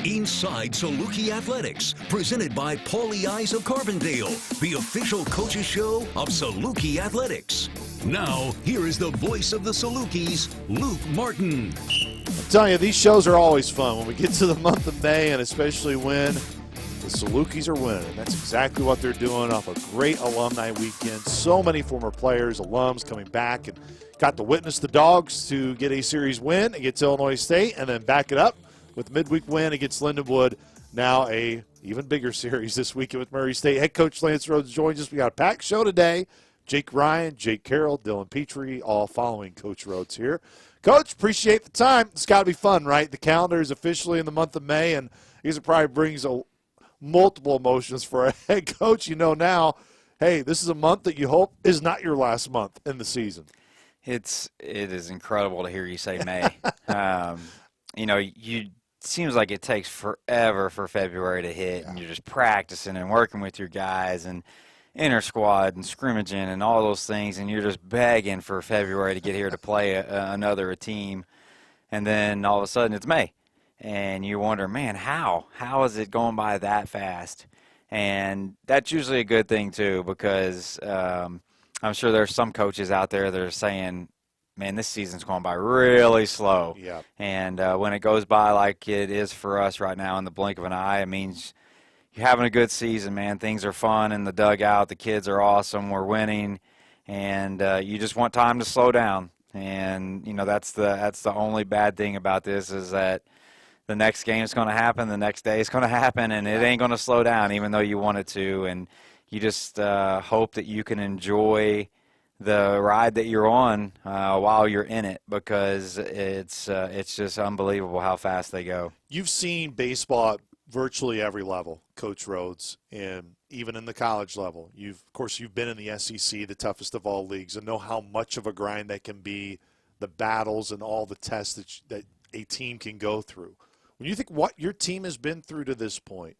Inside Saluki Athletics, presented by Paulie Eyes of Carbondale, the official coaches show of Saluki Athletics. Now, here is the voice of the Salukis, Luke Martin. I'm telling you, these shows are always fun when we get to the month of May, and especially when the Salukis are winning. And that's exactly what they're doing off a great alumni weekend. So many former players, alums coming back and got to witness the Dogs to get a series win against Illinois State and then back it up with midweek win against Lindenwood. Now a even bigger series this weekend with Murray State. Head coach Lance Rhodes joins us. We got a packed show today. Jake Ryan, Jake Carroll, Dylan Petrey, all following Coach Rhodes here. Coach, appreciate the time. It's got to be fun, right? The calendar is officially in the month of May, and I guess it probably brings multiple emotions for a head coach. You know now, hey, this is a month that you hope is not your last month in the season. It is incredible to hear you say May. It seems like it takes forever for February to hit, and you're just practicing and working with your guys and inter-squad and scrimmaging and all those things, and you're just begging for February to get here to play another team, and then all of a sudden it's May, and you wonder, man, how is it going by that fast? And that's usually a good thing too, because I'm sure there's some coaches out there that are saying, man, this season's going by really slow. Yeah. And when it goes by like it is for us right now in the blink of an eye, it means you're having a good season, man. Things are fun in the dugout. The kids are awesome. We're winning. And you just want time to slow down. And, that's the only bad thing about this is that the next game is going to happen, the next day is going to happen, and it ain't going to slow down even though you want it to. And you just hope that you can enjoy the ride that you're on while you're in it, because it's just unbelievable how fast they go. You've seen baseball at virtually every level, Coach Rhodes, and even in the college level. Of course, you've been in the SEC, the toughest of all leagues, and know how much of a grind that can be, the battles and all the tests that a team can go through. When you think what your team has been through to this point,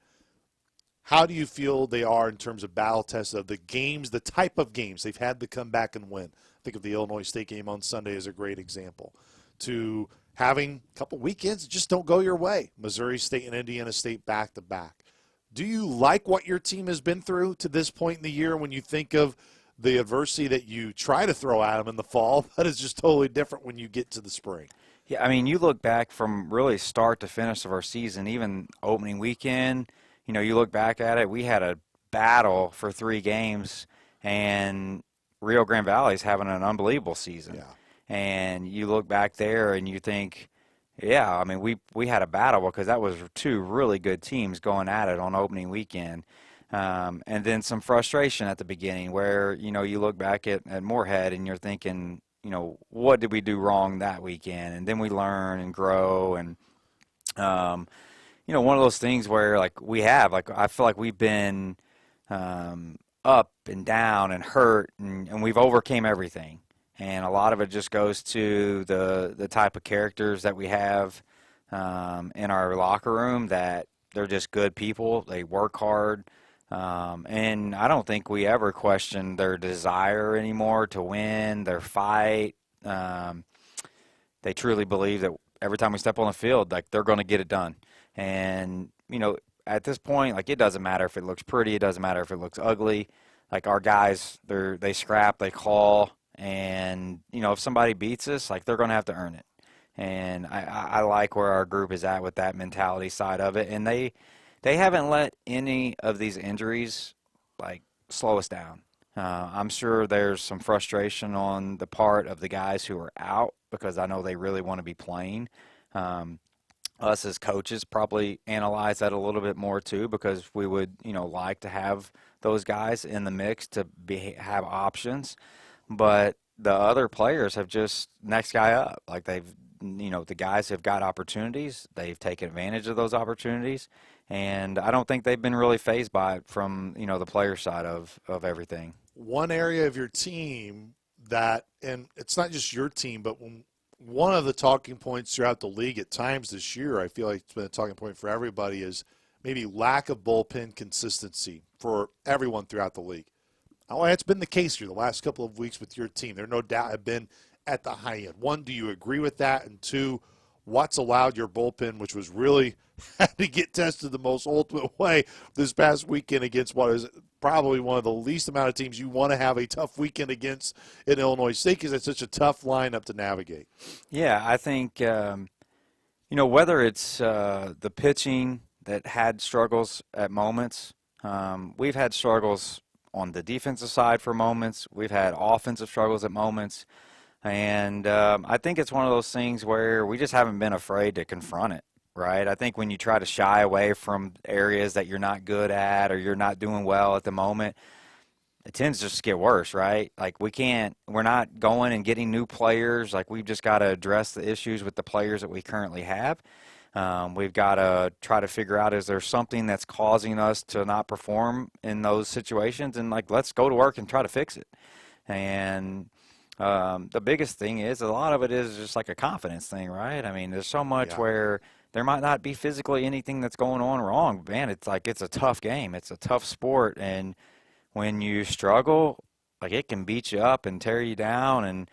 how do you feel they are in terms of battle tests of the games, the type of games they've had to come back and win? I think of the Illinois State game on Sunday as a great example. To having a couple weekends that just don't go your way. Missouri State and Indiana State back-to-back. Do you like what your team has been through to this point in the year when you think of the adversity that you try to throw at them in the fall, but it's just totally different when you get to the spring? Yeah, I mean, you look back from really start to finish of our season, even opening weekend, you look back at it, we had a battle for 3 games, and Rio Grande Valley's having an unbelievable season. Yeah. And you look back there and you think, yeah, I mean, we had a battle because that was 2 really good teams going at it on opening weekend. And then some frustration at the beginning where, you look back at Moorhead and you're thinking, what did we do wrong that weekend? And then we learn and grow. And, one of those things where, I feel like we've been up and down and hurt, and we've overcame everything. And a lot of it just goes to the type of characters that we have in our locker room, that they're just good people. They work hard. And I don't think we ever question their desire anymore to win, their fight. They truly believe that every time we step on the field, they're going to get it done. And, at this point, it doesn't matter if it looks pretty. It doesn't matter if it looks ugly. Our guys, they scrap, they call. And, if somebody beats us, they're going to have to earn it. And I like where our group is at with that mentality side of it. And they haven't let any of these injuries, slow us down. I'm sure there's some frustration on the part of the guys who are out, because I know they really want to be playing. Us as coaches probably analyze that a little bit more too, because we would, like to have those guys in the mix to have options. But the other players have just next guy up. The guys have got opportunities. They've taken advantage of those opportunities. And I don't think they've been really fazed by it from, the player side of everything. One area of your team that, and it's not just your team, but one of the talking points throughout the league at times this year, I feel like it's been a talking point for everybody, is maybe lack of bullpen consistency for everyone throughout the league. Oh, that's been the case here the last couple of weeks with your team. There no doubt have been at the high end. 1, do you agree with that? And 2, what's allowed your bullpen, which was really had to get tested the most ultimate way this past weekend against what is probably one of the least amount of teams you want to have a tough weekend against in Illinois State because it's such a tough lineup to navigate. Yeah, I think, whether it's the pitching that had struggles at moments, we've had struggles on the defensive side for moments. We've had offensive struggles at moments. And I think it's one of those things where we just haven't been afraid to confront it, right? I think when you try to shy away from areas that you're not good at or you're not doing well at the moment, it tends to just get worse, right? Like we're not going and getting new players. Like we've just got to address the issues with the players that we currently have. We've got to try to figure out, is there something that's causing us to not perform in those situations? And let's go to work and try to fix it. And the biggest thing is a lot of it is just like a confidence thing, right? I mean, there's so much where there might not be physically anything that's going on wrong. Man, it's a tough game. It's a tough sport. And when you struggle, it can beat you up and tear you down. And,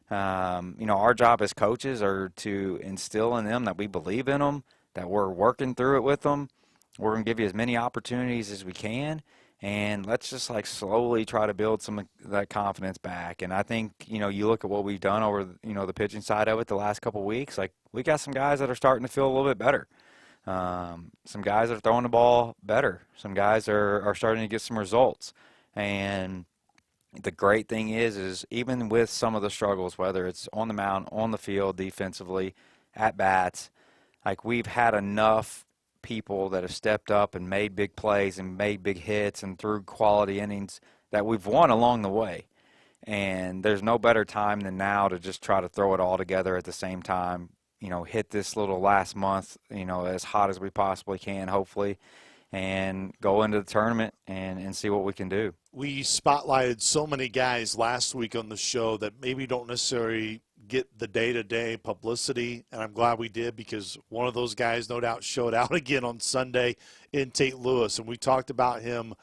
our job as coaches are to instill in them that we believe in them, that we're working through it with them. We're going to give you as many opportunities as we can. And let's just slowly try to build some of that confidence back. And I think, you look at what we've done over, the pitching side of it the last couple of weeks, we got some guys that are starting to feel a little bit better. Some guys are throwing the ball better. Some guys are starting to get some results. And the great thing is even with some of the struggles, whether it's on the mound, on the field, defensively, at bats, we've had enough people that have stepped up and made big plays and made big hits and threw quality innings that we've won along the way. And there's no better time than now to just try to throw it all together at the same time, hit this little last month, as hot as we possibly can, hopefully, and go into the tournament and see what we can do. We spotlighted so many guys last week on the show that maybe don't necessarily get the day-to-day publicity, and I'm glad we did because one of those guys no doubt showed out again on Sunday in Tate Lewis, and we talked about him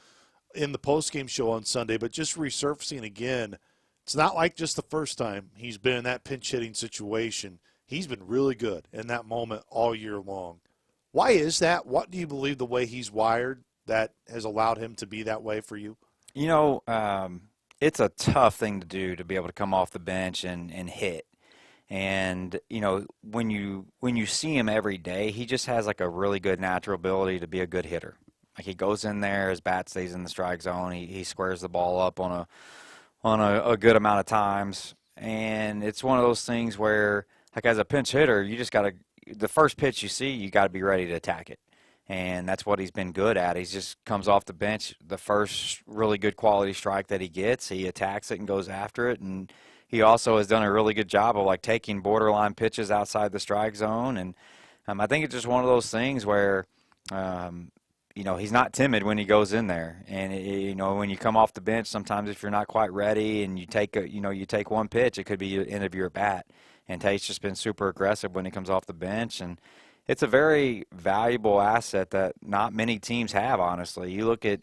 in the postgame show on Sunday, but just resurfacing again, it's not like just the first time he's been in that pinch-hitting situation. He's been really good in that moment all year long. Why is that? What do you believe the way he's wired that has allowed him to be that way for you? It's a tough thing to do to be able to come off the bench and hit. And, when you see him every day, he just has a really good natural ability to be a good hitter. He goes in there, his bat stays in the strike zone. He squares the ball up on a good amount of times. And it's one of those things where, as a pinch hitter, you just got to, the first pitch you see, you got to be ready to attack it. And that's what he's been good at. He just comes off the bench, the first really good quality strike that he gets, he attacks it and goes after it. And he also has done a really good job of taking borderline pitches outside the strike zone. And I think it's just one of those things where, he's not timid when he goes in there. And, when you come off the bench, sometimes if you're not quite ready and you take one pitch, it could be the end of your bat. And Tate's just been super aggressive when he comes off the bench. And it's a very valuable asset that not many teams have, honestly. You look at,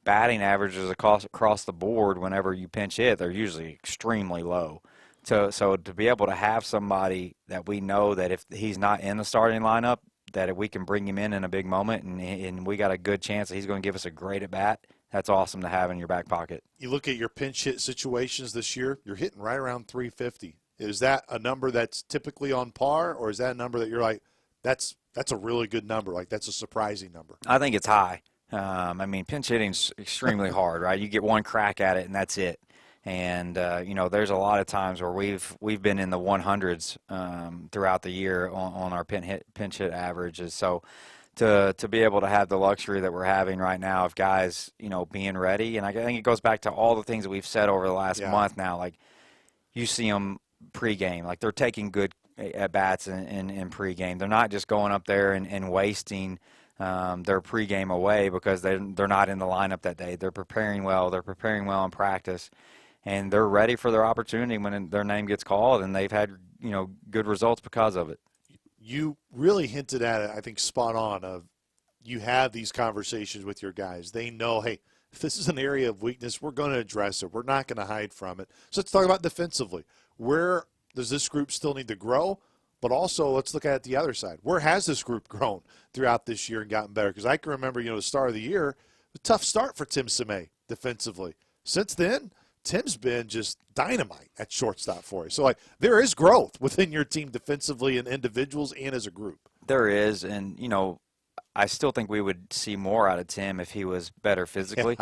batting averages across the board whenever you pinch hit, they're usually extremely low. So to be able to have somebody that we know that if he's not in the starting lineup, that if we can bring him in a big moment and we got a good chance that he's going to give us a great at-bat, that's awesome to have in your back pocket. You look at your pinch hit situations this year, you're hitting right around 350. Is that a number that's typically on par, or is that a number that you're that's a really good number, that's a surprising number? I think it's high. Pinch hitting's extremely hard, right? You get one crack at it, and that's it. And, there's a lot of times where we've been in the 100s throughout the year on our pinch hit averages. So to be able to have the luxury that we're having right now of guys, being ready, and I think it goes back to all the things that we've said over the last month now. You see them pregame, they're taking good at-bats in pregame. They're not just going up there and wasting their pregame away because they're not in the lineup that day. They're preparing well. They're preparing well in practice. And they're ready for their opportunity when their name gets called, and they've had, good results because of it. You really hinted at it, I think, spot on. You have these conversations with your guys. They know, hey, if this is an area of weakness, we're going to address it. We're not going to hide from it. So let's talk about defensively. Where does this group still need to grow? But also, let's look at the other side. Where has this group grown throughout this year and gotten better? Because I can remember, the start of the year, a tough start for Tim Simay defensively. Since then, Tim's been just dynamite at shortstop for you. So, there is growth within your team defensively and individuals and as a group. There is, and, I still think we would see more out of Tim if he was better physically.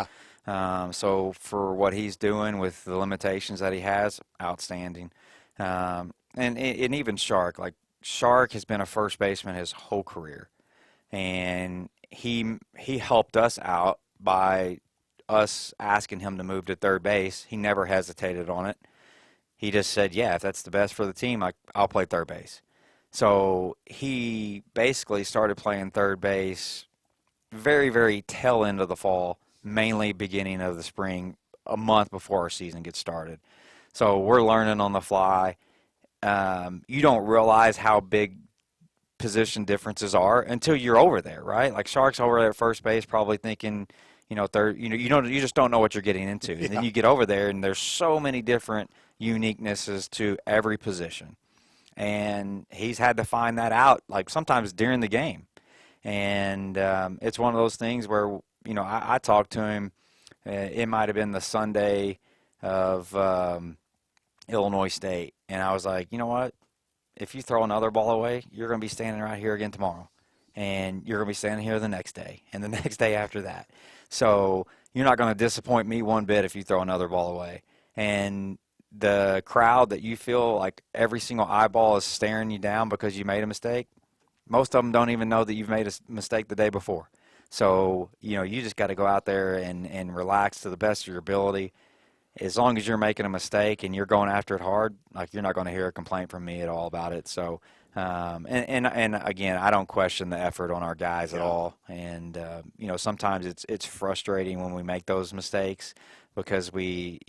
Yeah. So for what he's doing with the limitations that he has, outstanding. And even Shark, Shark has been a first baseman his whole career, and he helped us out by us asking him to move to third base. He never hesitated on it. He just said, yeah, if that's the best for the team, I'll play third base. So he basically started playing third base very, very tail end of the fall, mainly beginning of the spring, a month before our season gets started. So we're learning on the fly. You don't realize how big position differences are until you're over there, right? Like Shark's over there at first base, probably thinking, third. You just don't know what you're getting into. And then you get over there, and there's so many different uniquenesses to every position, and he's had to find that out, sometimes during the game. And it's one of those things where I talked to him. It might have been the Sunday of Illinois State, and I was like, you know what? If you throw another ball away, you're going to be standing right here again tomorrow, and you're going to be standing here the next day, and the next day after that. So you're not going to disappoint me one bit if you throw another ball away. And the crowd that you feel like every single eyeball is staring you down because you made a mistake, most of them don't even know that you've made a mistake the day before. So, you just got to go out there and relax to the best of your ability. As long as you're making a mistake and you're going after it hard, you're not going to hear a complaint from me at all about it. So, and again, I don't question the effort on our guys at all. And, sometimes it's frustrating when we make those mistakes because we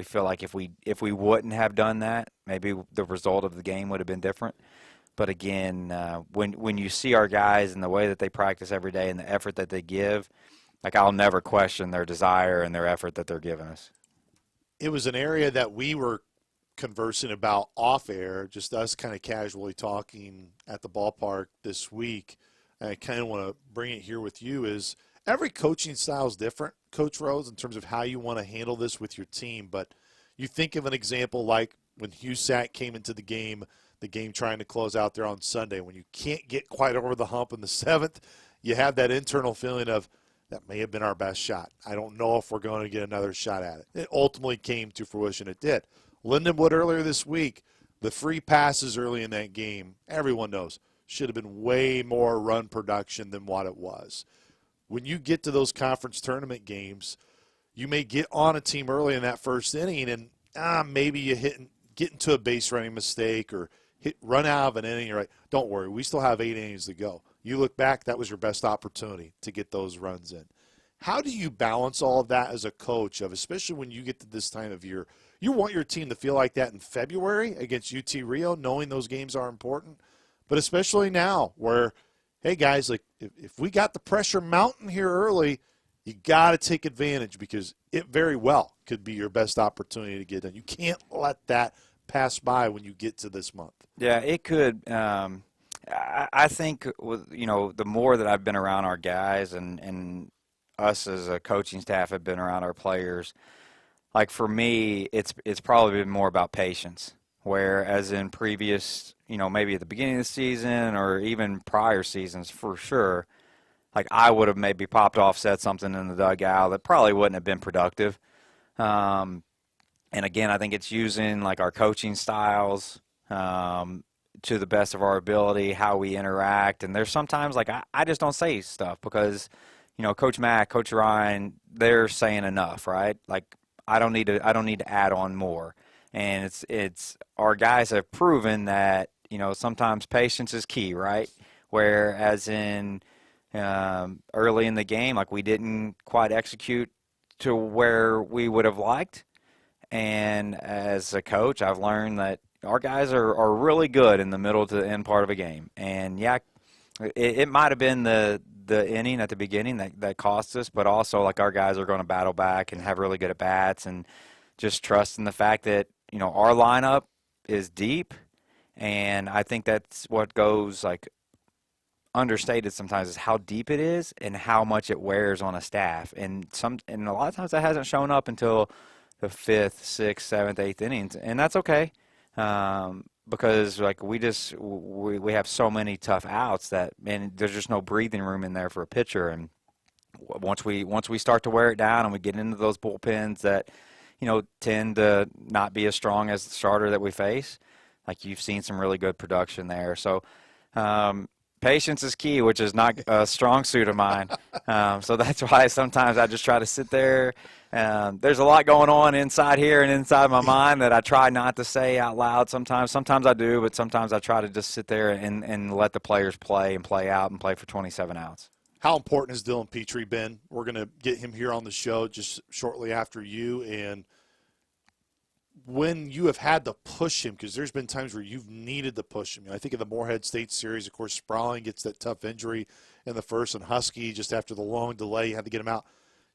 feel like if we wouldn't have done that, maybe the result of the game would have been different. But again, when you see our guys and the way that they practice every day and the effort that they give, I'll never question their desire and their effort that they're giving us. It was an area that we were conversing about off air, just us kind of casually talking at the ballpark this week. And I kind of want to bring it here with you is every coaching style is different, Coach Rhodes, in terms of how you want to handle this with your team. But you think of an example like when Husak came into the game trying to close out there on Sunday, when you can't get quite over the hump in the seventh, you have that internal feeling of that may have been our best shot. I don't know if we're going to get another shot at it. It ultimately came to fruition. It did. Lindenwood earlier this week, the free passes early in that game, everyone knows, should have been way more run production than what it was. When you get to those conference tournament games, you may get on a team early in that first inning and maybe you get into a base running mistake or run out of an inning. You're right. Don't worry. We still have 8 innings to go. You look back, that was your best opportunity to get those runs in. How do you balance all of that as a coach, especially when you get to this time of year? You want your team to feel like that in February against UT Rio, knowing those games are important, but especially now where, hey, guys, if we got the pressure mounting here early, you got to take advantage because it very well could be your best opportunity to get done. You can't let that pass by when you get to this month. Yeah, it could. I think the more that I've been around our guys and us as a coaching staff have been around our players, for me, it's probably been more about patience. Whereas in previous, maybe at the beginning of the season or even prior seasons for sure, I would have maybe popped off, said something in the dugout that probably wouldn't have been productive. And again, I think it's using our coaching styles to the best of our ability, how we interact. And there's sometimes I just don't say stuff because, Coach Mack, Coach Ryan, they're saying enough, right? I don't need to add on more. And it's our guys have proven that, sometimes patience is key, right? Whereas in early in the game, we didn't quite execute to where we would have liked. And as a coach, I've learned that our guys are really good in the middle to the end part of a game. And, yeah, it might have been the inning at the beginning that cost us, but also, our guys are going to battle back and have really good at-bats and just trust in the fact that, our lineup is deep And I think that's what goes like understated sometimes is how deep it is and how much it wears on a staff. And a lot of times that hasn't shown up until the 5th, 6th, 7th, 8th innings, and that's okay. Because like we have so many tough outs that, and there's just no breathing room in there for a pitcher. And once we start to wear it down and we get into those bullpens that, tend to not be as strong as the starter that we face, like you've seen some really good production there. So patience is key, which is not a strong suit of mine. So that's why sometimes I just try to sit there. There's a lot going on inside here and inside my mind that I try not to say out loud sometimes. Sometimes I do, but sometimes I try to just sit there and let the players play and play out and play for 27 outs. How important has Dylan Petrey been? We're going to get him here on the show just shortly after you. And when you have had to push him, because there's been times where you've needed to push him. I think of the Morehead State series, of course, Sprawling gets that tough injury in the first, and Husky, just after the long delay, you had to get him out.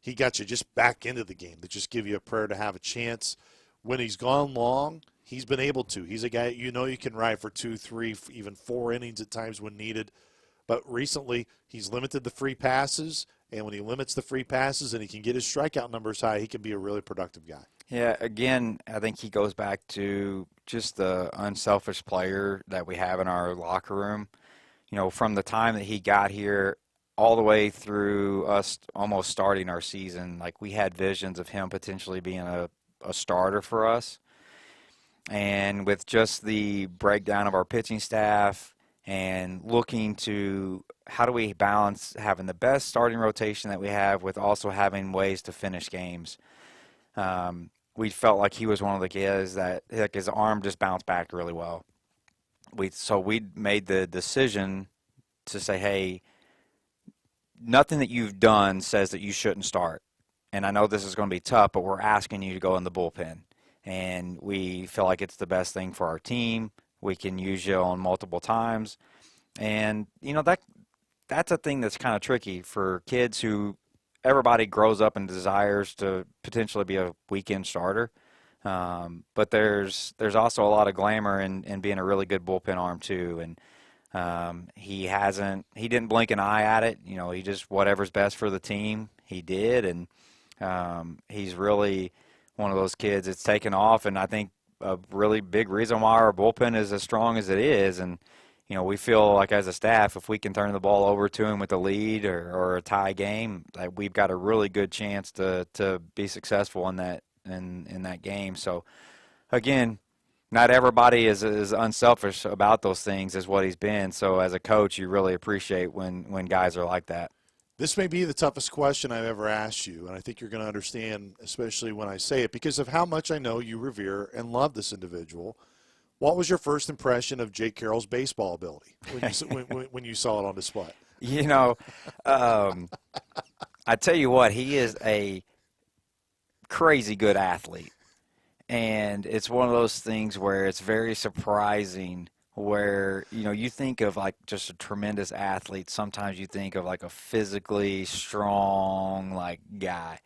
He got you just back into the game to just give you a prayer to have a chance. When he's gone long, he's been able to. He's a guy you can ride for 2, 3, even 4 innings at times when needed. But recently, he's limited the free passes, and when he limits the free passes and he can get his strikeout numbers high, he can be a really productive guy. Yeah, again, I think he goes back to just the unselfish player that we have in our locker room. From the time that he got here all the way through us almost starting our season, like we had visions of him potentially being a starter for us. And with just the breakdown of our pitching staff and looking to how do we balance having the best starting rotation that we have with also having ways to finish games. We felt like he was one of the guys that like his arm just bounced back really well. So we made the decision to say, hey, nothing that you've done says that you shouldn't start. And I know this is going to be tough, but we're asking you to go in the bullpen. And we feel like it's the best thing for our team. We can use you on multiple times. And, that's a thing that's kind of tricky for kids who everybody grows up and desires to potentially be a weekend starter. But there's also a lot of glamour in being a really good bullpen arm too. And he didn't blink an eye at it. He just, whatever's best for the team, he did. And he's really one of those kids that's taken off. And I think a really big reason why our bullpen is as strong as it is. And, we feel like as a staff, if we can turn the ball over to him with a lead or a tie game, like we've got a really good chance to be successful in that game. So, again, not everybody is unselfish about those things as what he's been. So, as a coach, you really appreciate when guys are like that. This may be the toughest question I've ever asked you, and I think you're going to understand, especially when I say it, because of how much I know you revere and love this individual. What was your first impression of Jake Carroll's baseball ability when you saw it on display? I tell you what, he is a crazy good athlete. And it's one of those things where it's very surprising where, you think of like just a tremendous athlete. Sometimes you think of like a physically strong like guy.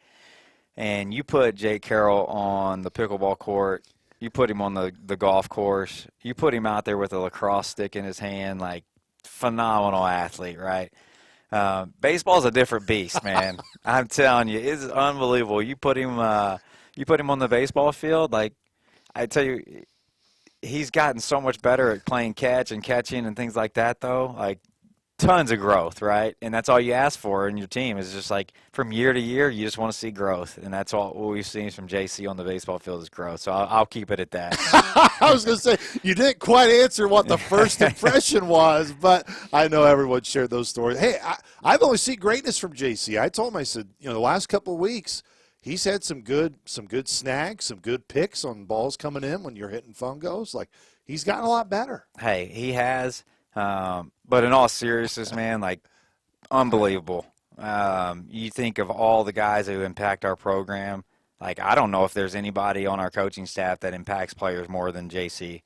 And you put Jake Carroll on the pickleball court, you put him on the golf course, you put him out there with a lacrosse stick in his hand, like phenomenal athlete, right? Baseball's a different beast, man. I'm telling you, it's unbelievable. You put him on the baseball field, like I tell you, he's gotten so much better at playing catch and catching and things like that, though. Like tons of growth, right? And that's all you ask for in your team is just like from year to year, you just want to see growth. And that's all what we've seen from JC on the baseball field is growth. So I'll keep it at that. I was going to say, you didn't quite answer what the first impression was, but I know everyone shared those stories. Hey, I've only seen greatness from JC. I told him, I said, the last couple of weeks, he's had some good snags, some good picks on balls coming in when you're hitting fungos. Like, he's gotten a lot better. Hey, he has. But in all seriousness, man, like unbelievable. You think of all the guys who impact our program. Like, I don't know if there's anybody on our coaching staff that impacts players more than JC.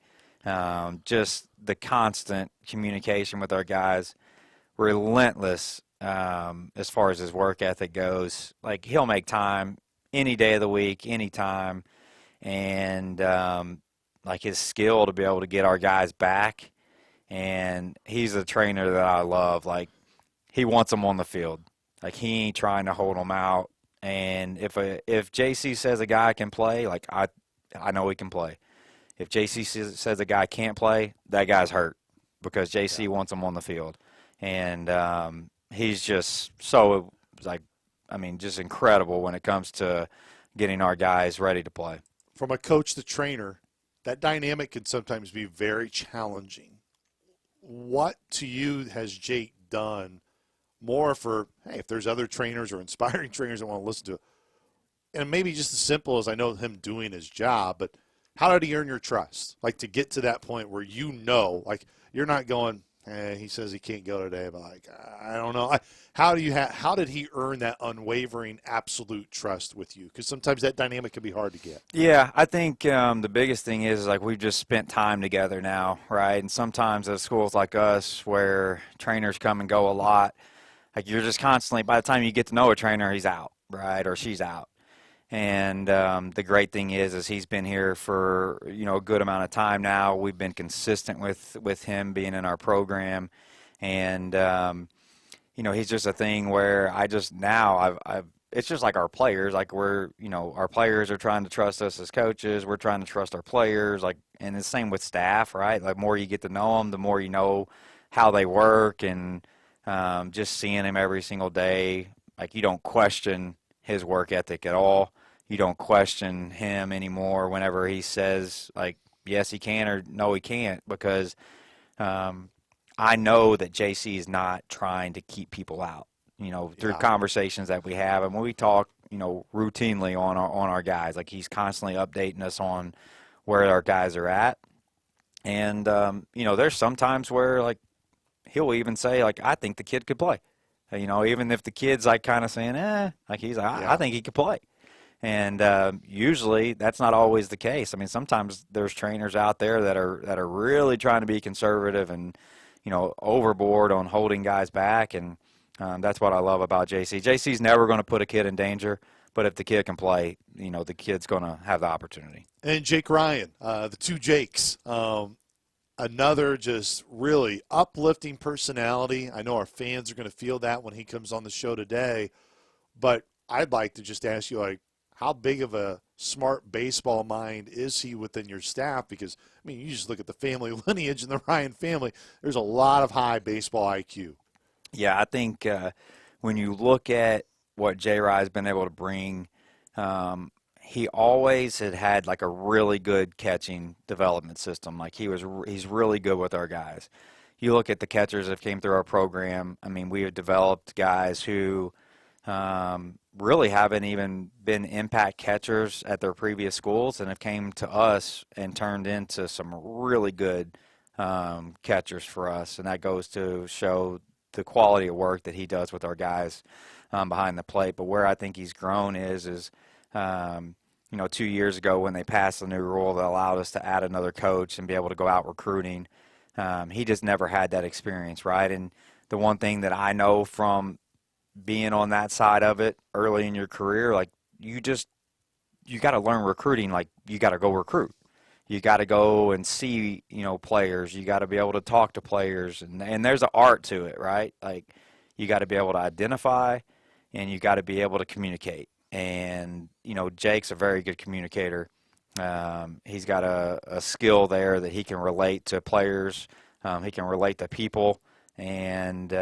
Just the constant communication with our guys, relentless as far as his work ethic goes. Like, he'll make time any day of the week, anytime. And like his skill to be able to get our guys back. And he's a trainer that I love. Like, he wants them on the field. Like, he ain't trying to hold them out. And if JC says a guy can play, like, I know he can play. If JC says a guy can't play, that guy's hurt because JC wants him on the field. And he's just so, like, I mean, just incredible when it comes to getting our guys ready to play. From a coach to trainer, that dynamic can sometimes be very challenging. What to you has Jake done more for, hey, if there's other trainers or inspiring trainers that want to listen to it, and maybe just as simple as I know him doing his job, but how did he earn your trust? Like, to get to that point where you know, like, you're not going, he says he can't go today, but, like, I don't know. How did he earn that unwavering, absolute trust with you? Because sometimes that dynamic can be hard to get. Yeah, I think the biggest thing is, like, we've just spent time together now, right? And sometimes at schools like us where trainers come and go a lot, like, you're just constantly, by the time you get to know a trainer, he's out, right, or she's out. And the great thing is he's been here for, a good amount of time now. We've been consistent with him being in our program. And, he's just a thing where it's just like our players. Like, our players are trying to trust us as coaches. We're trying to trust our players. Like, and the same with staff, right? Like, the more you get to know them, the more you know how they work. And just seeing him every single day, like, you don't question his work ethic at all. You don't question him anymore whenever he says, like, yes, he can or no, he can't, because I know that JC is not trying to keep people out, through conversations that we have. And when we talk, routinely on our guys, like, he's constantly updating us on where our guys are at. And, there's some times where, like, he'll even say, like, I think the kid could play. Even if the kid's, like, kind of saying, like, he's like, I think he could play. And usually that's not always the case. I mean, sometimes there's trainers out there that are really trying to be conservative and, overboard on holding guys back. And that's what I love about JC. JC's never going to put a kid in danger, but if the kid can play, the kid's going to have the opportunity. And Jake Ryan, the two Jakes, another just really uplifting personality. I know our fans are going to feel that when he comes on the show today. But I'd like to just ask you, like, how big of a smart baseball mind is he within your staff? Because, I mean, you just look at the family lineage in the Ryan family. There's a lot of high baseball IQ. Yeah, I think when you look at what J-Rye has been able to bring, he always had like a really good catching development system. Like, he's really good with our guys. You look at the catchers that came through our program. I mean, we have developed guys who really haven't even been impact catchers at their previous schools and have came to us and turned into some really good catchers for us. And that goes to show the quality of work that he does with our guys behind the plate. But where I think he's grown is 2 years ago when they passed the new rule that allowed us to add another coach and be able to go out recruiting, he just never had that experience, right? And the one thing that I know from being on that side of it early in your career, like, you got to learn recruiting. Like, you got to go recruit. You got to go and see, players. You got to be able to talk to players, and there's an art to it, right? Like, you got to be able to identify, and you got to be able to communicate. And Jake's a very good communicator. He's got a skill there that he can relate to players. He can relate to people, and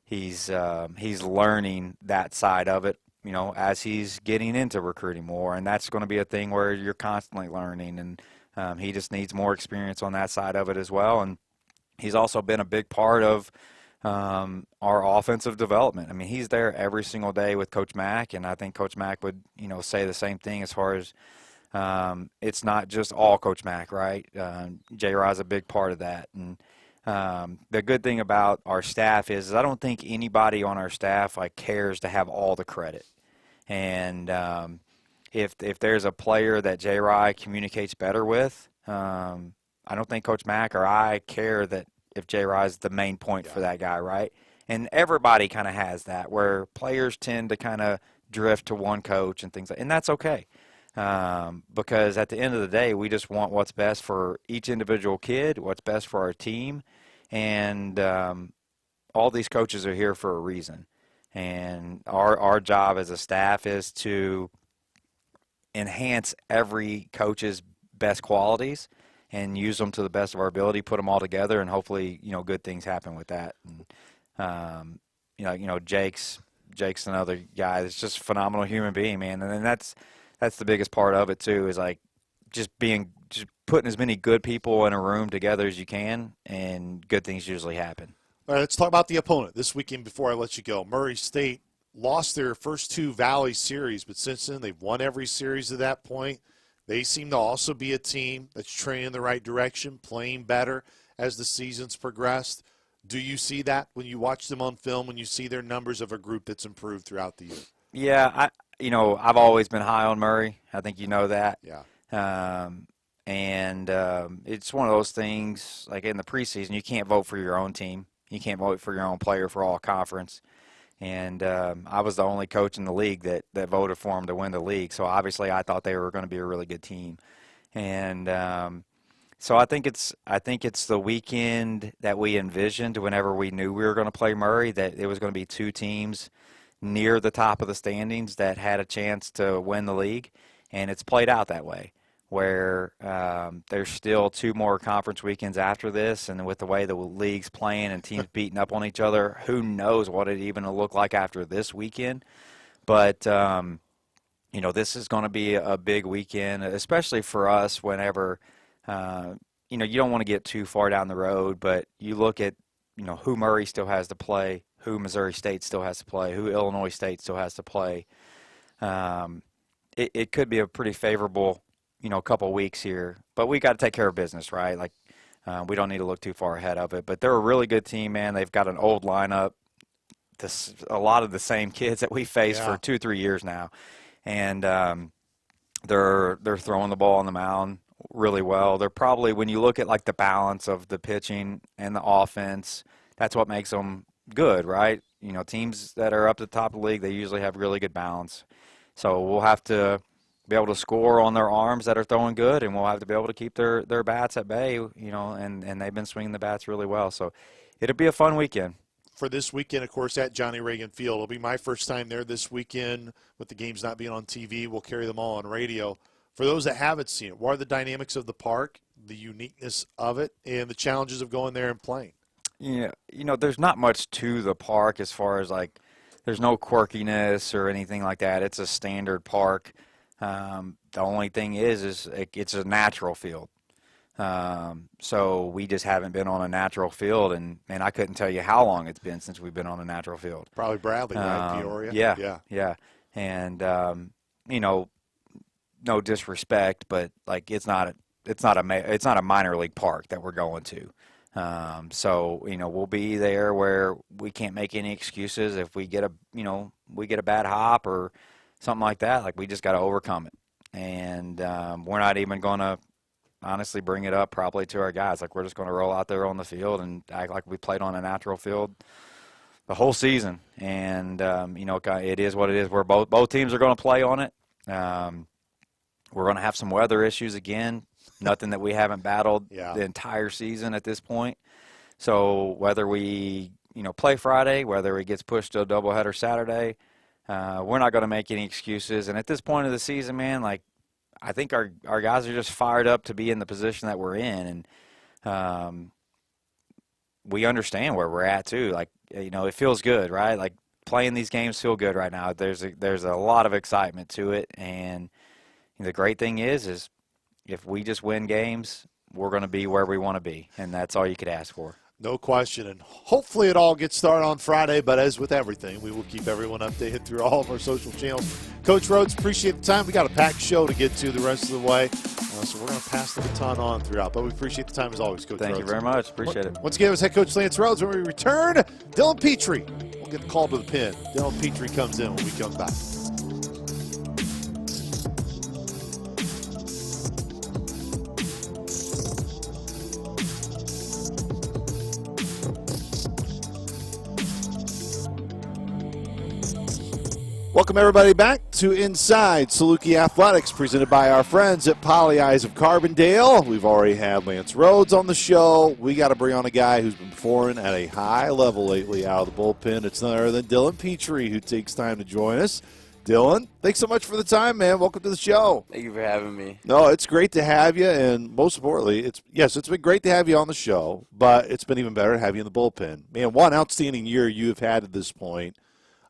he's learning that side of it, as he's getting into recruiting more. And that's going to be a thing where you're constantly learning. And he just needs more experience on that side of it as well. And he's also been a big part of our offensive development. I mean, he's there every single day with Coach Mack. And I think Coach Mack would, say the same thing as far as it's not just all Coach Mack, right? J-Rod's a big part of that. And the good thing about our staff is I don't think anybody on our staff, like, cares to have all the credit. And if there's a player that J-Rye communicates better with, I don't think Coach Mack or I care that if J-Rye is the main point for that guy, right? And everybody kind of has that, where players tend to kind of drift to one coach and things like, and that's okay. because at the end of the day, we just want what's best for each individual kid, what's best for our team, and all these coaches are here for a reason. And our job as a staff is to enhance every coach's best qualities and use them to the best of our ability, put them all together, and hopefully, good things happen with that. And, Jake's another guy that's just a phenomenal human being, man. And then that's the biggest part of it too, is like just putting as many good people in a room together as you can, and good things usually happen. All right, let's talk about the opponent this weekend before I let you go. Murray State lost their first 2 Valley series, but since then they've won every series to that point. They seem to also be a team that's trending in the right direction, playing better as the season's progressed. Do you see that when you watch them on film, when you see their numbers of a group that's improved throughout the year? Yeah, I've always been high on Murray. I think you know that. Yeah. It's one of those things, like in the preseason, you can't vote for your own team. You can't vote for your own player for all conference. And I was the only coach in the league that voted for them to win the league. So obviously I thought they were going to be a really good team. And so I think it's the weekend that we envisioned whenever we knew we were going to play Murray, that it was going to be 2 teams near the top of the standings that had a chance to win the league. And it's played out that way, where there's still 2 more conference weekends after this, and with the way the league's playing and teams beating up on each other, who knows what it even will look like after this weekend. But, this is going to be a big weekend, especially for us whenever, you don't want to get too far down the road, but you look at, who Murray still has to play, who Missouri State still has to play, who Illinois State still has to play. It could be a pretty favorable couple weeks here, but we got to take care of business, right? Like, we don't need to look too far ahead of it, but they're a really good team, man. They've got an old lineup, a lot of the same kids that we faced for 2-3 years now, and they're throwing the ball on the mound really well. They're probably, when you look at like the balance of the pitching and the offense, that's what makes them good, right? Teams that are up to the top of the league, they usually have really good balance. So we'll have to be able to score on their arms that are throwing good, and we'll have to be able to keep their bats at bay, and they've been swinging the bats really well. So it'll be a fun weekend. For this weekend, of course, at Johnny Reagan Field. It'll be my first time there this weekend with the games not being on TV. We'll carry them all on radio. For those that haven't seen it, what are the dynamics of the park, the uniqueness of it, and the challenges of going there and playing? Yeah, there's not much to the park as far as like there's no quirkiness or anything like that. It's a standard park. The only thing is it's a natural field. So we just haven't been on a natural field, and I couldn't tell you how long it's been since we've been on a natural field. Probably Bradley, right? Peoria? Yeah. And, no disrespect, but like it's not a minor league park that we're going to. So we'll be there where we can't make any excuses. If we get a bad hop or something like that, like we just got to overcome it. And we're not even going to honestly bring it up probably to our guys. Like we're just going to roll out there on the field and act like we played on a natural field the whole season. And it is what it is. Both teams are going to play on it. We're going to have some weather issues again. Nothing that we haven't battled the entire season at this point. So whether we, play Friday, whether it gets pushed to a doubleheader Saturday, we're not going to make any excuses. And at this point of the season, man, like I think our guys are just fired up to be in the position that we're in, and we understand where we're at too. Like it feels good, right? Like playing these games feel good right now. There's a lot of excitement to it, and the great thing is if we just win games, we're going to be where we want to be, and that's all you could ask for. No question, and hopefully it all gets started on Friday, but as with everything, we will keep everyone updated through all of our social channels. Coach Rhodes, appreciate the time. We got a packed show to get to the rest of the way, so we're going to pass the baton on throughout, but we appreciate the time as always, Coach Rhodes. Thank you very much. Appreciate it. Once again, it was head coach Lance Rhodes. When we return, Dylan Petrey will get the call to the pen. Dylan Petrey comes in when we come back. Welcome, everybody, back to Inside Saluki Athletics, presented by our friends at Poly Eyes of Carbondale. We've already had Lance Rhodes on the show. We got to bring on a guy who's been performing at a high level lately out of the bullpen. It's none other than Dylan Petrey, who takes time to join us. Dylan, thanks so much for the time, man. Welcome to the show. Thank you for having me. No, it's great to have you, and most importantly, it's been great to have you on the show, but it's been even better to have you in the bullpen. Man, what an outstanding year you have had at this point.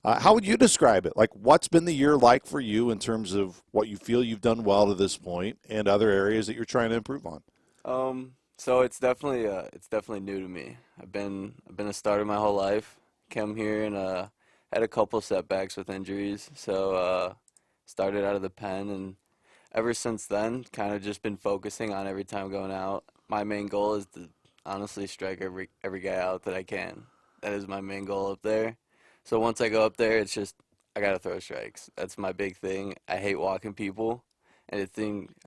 How would you describe it? Like, what's been the year like for you in terms of what you feel you've done well to this point and other areas that you're trying to improve on? So it's definitely new to me. I've been a starter my whole life. Came here and had a couple setbacks with injuries. So started out of the pen, and ever since then, kind of just been focusing on every time going out. My main goal is to honestly strike every guy out that I can. That is my main goal up there. So once I go up there, it's just I got to throw strikes. That's my big thing. I hate walking people, and I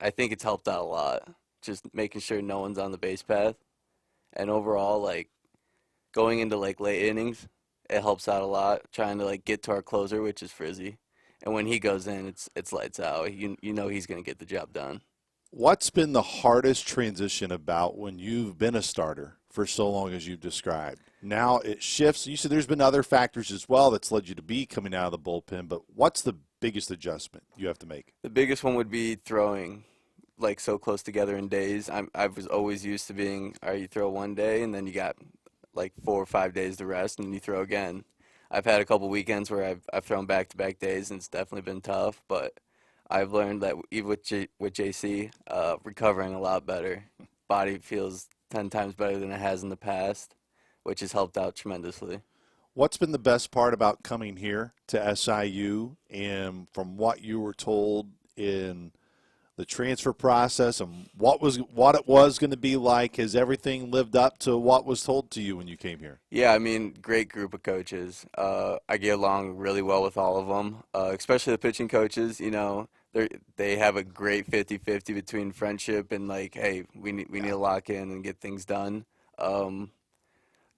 think it's helped out a lot, just making sure no one's on the base path. And overall, like, going into, like, late innings, it helps out a lot, trying to, like, get to our closer, which is Frizzy. And when he goes in, it's lights out. You know he's going to get the job done. What's been the hardest transition about when you've been a starter for so long as you've described? Now it shifts. You said there's been other factors as well that's led you to be coming out of the bullpen, but what's the biggest adjustment you have to make? The biggest one would be throwing, like, so close together in days. I was always used to being, all right, you throw one day, and then you got, like, 4 or 5 days to rest, and then you throw again. I've had a couple weekends where I've thrown back-to-back days, and it's definitely been tough, but I've learned that even with JC, recovering a lot better. Body feels 10 times better than it has in the past, which has helped out tremendously. What's been the best part about coming here to SIU, and from what you were told in the transfer process and what it was going to be like? Has everything lived up to what was told to you when you came here? Yeah, I mean, great group of coaches. I get along really well with all of them, especially the pitching coaches. You know, they have a great 50-50 between friendship and, like, hey, we need to lock in and get things done.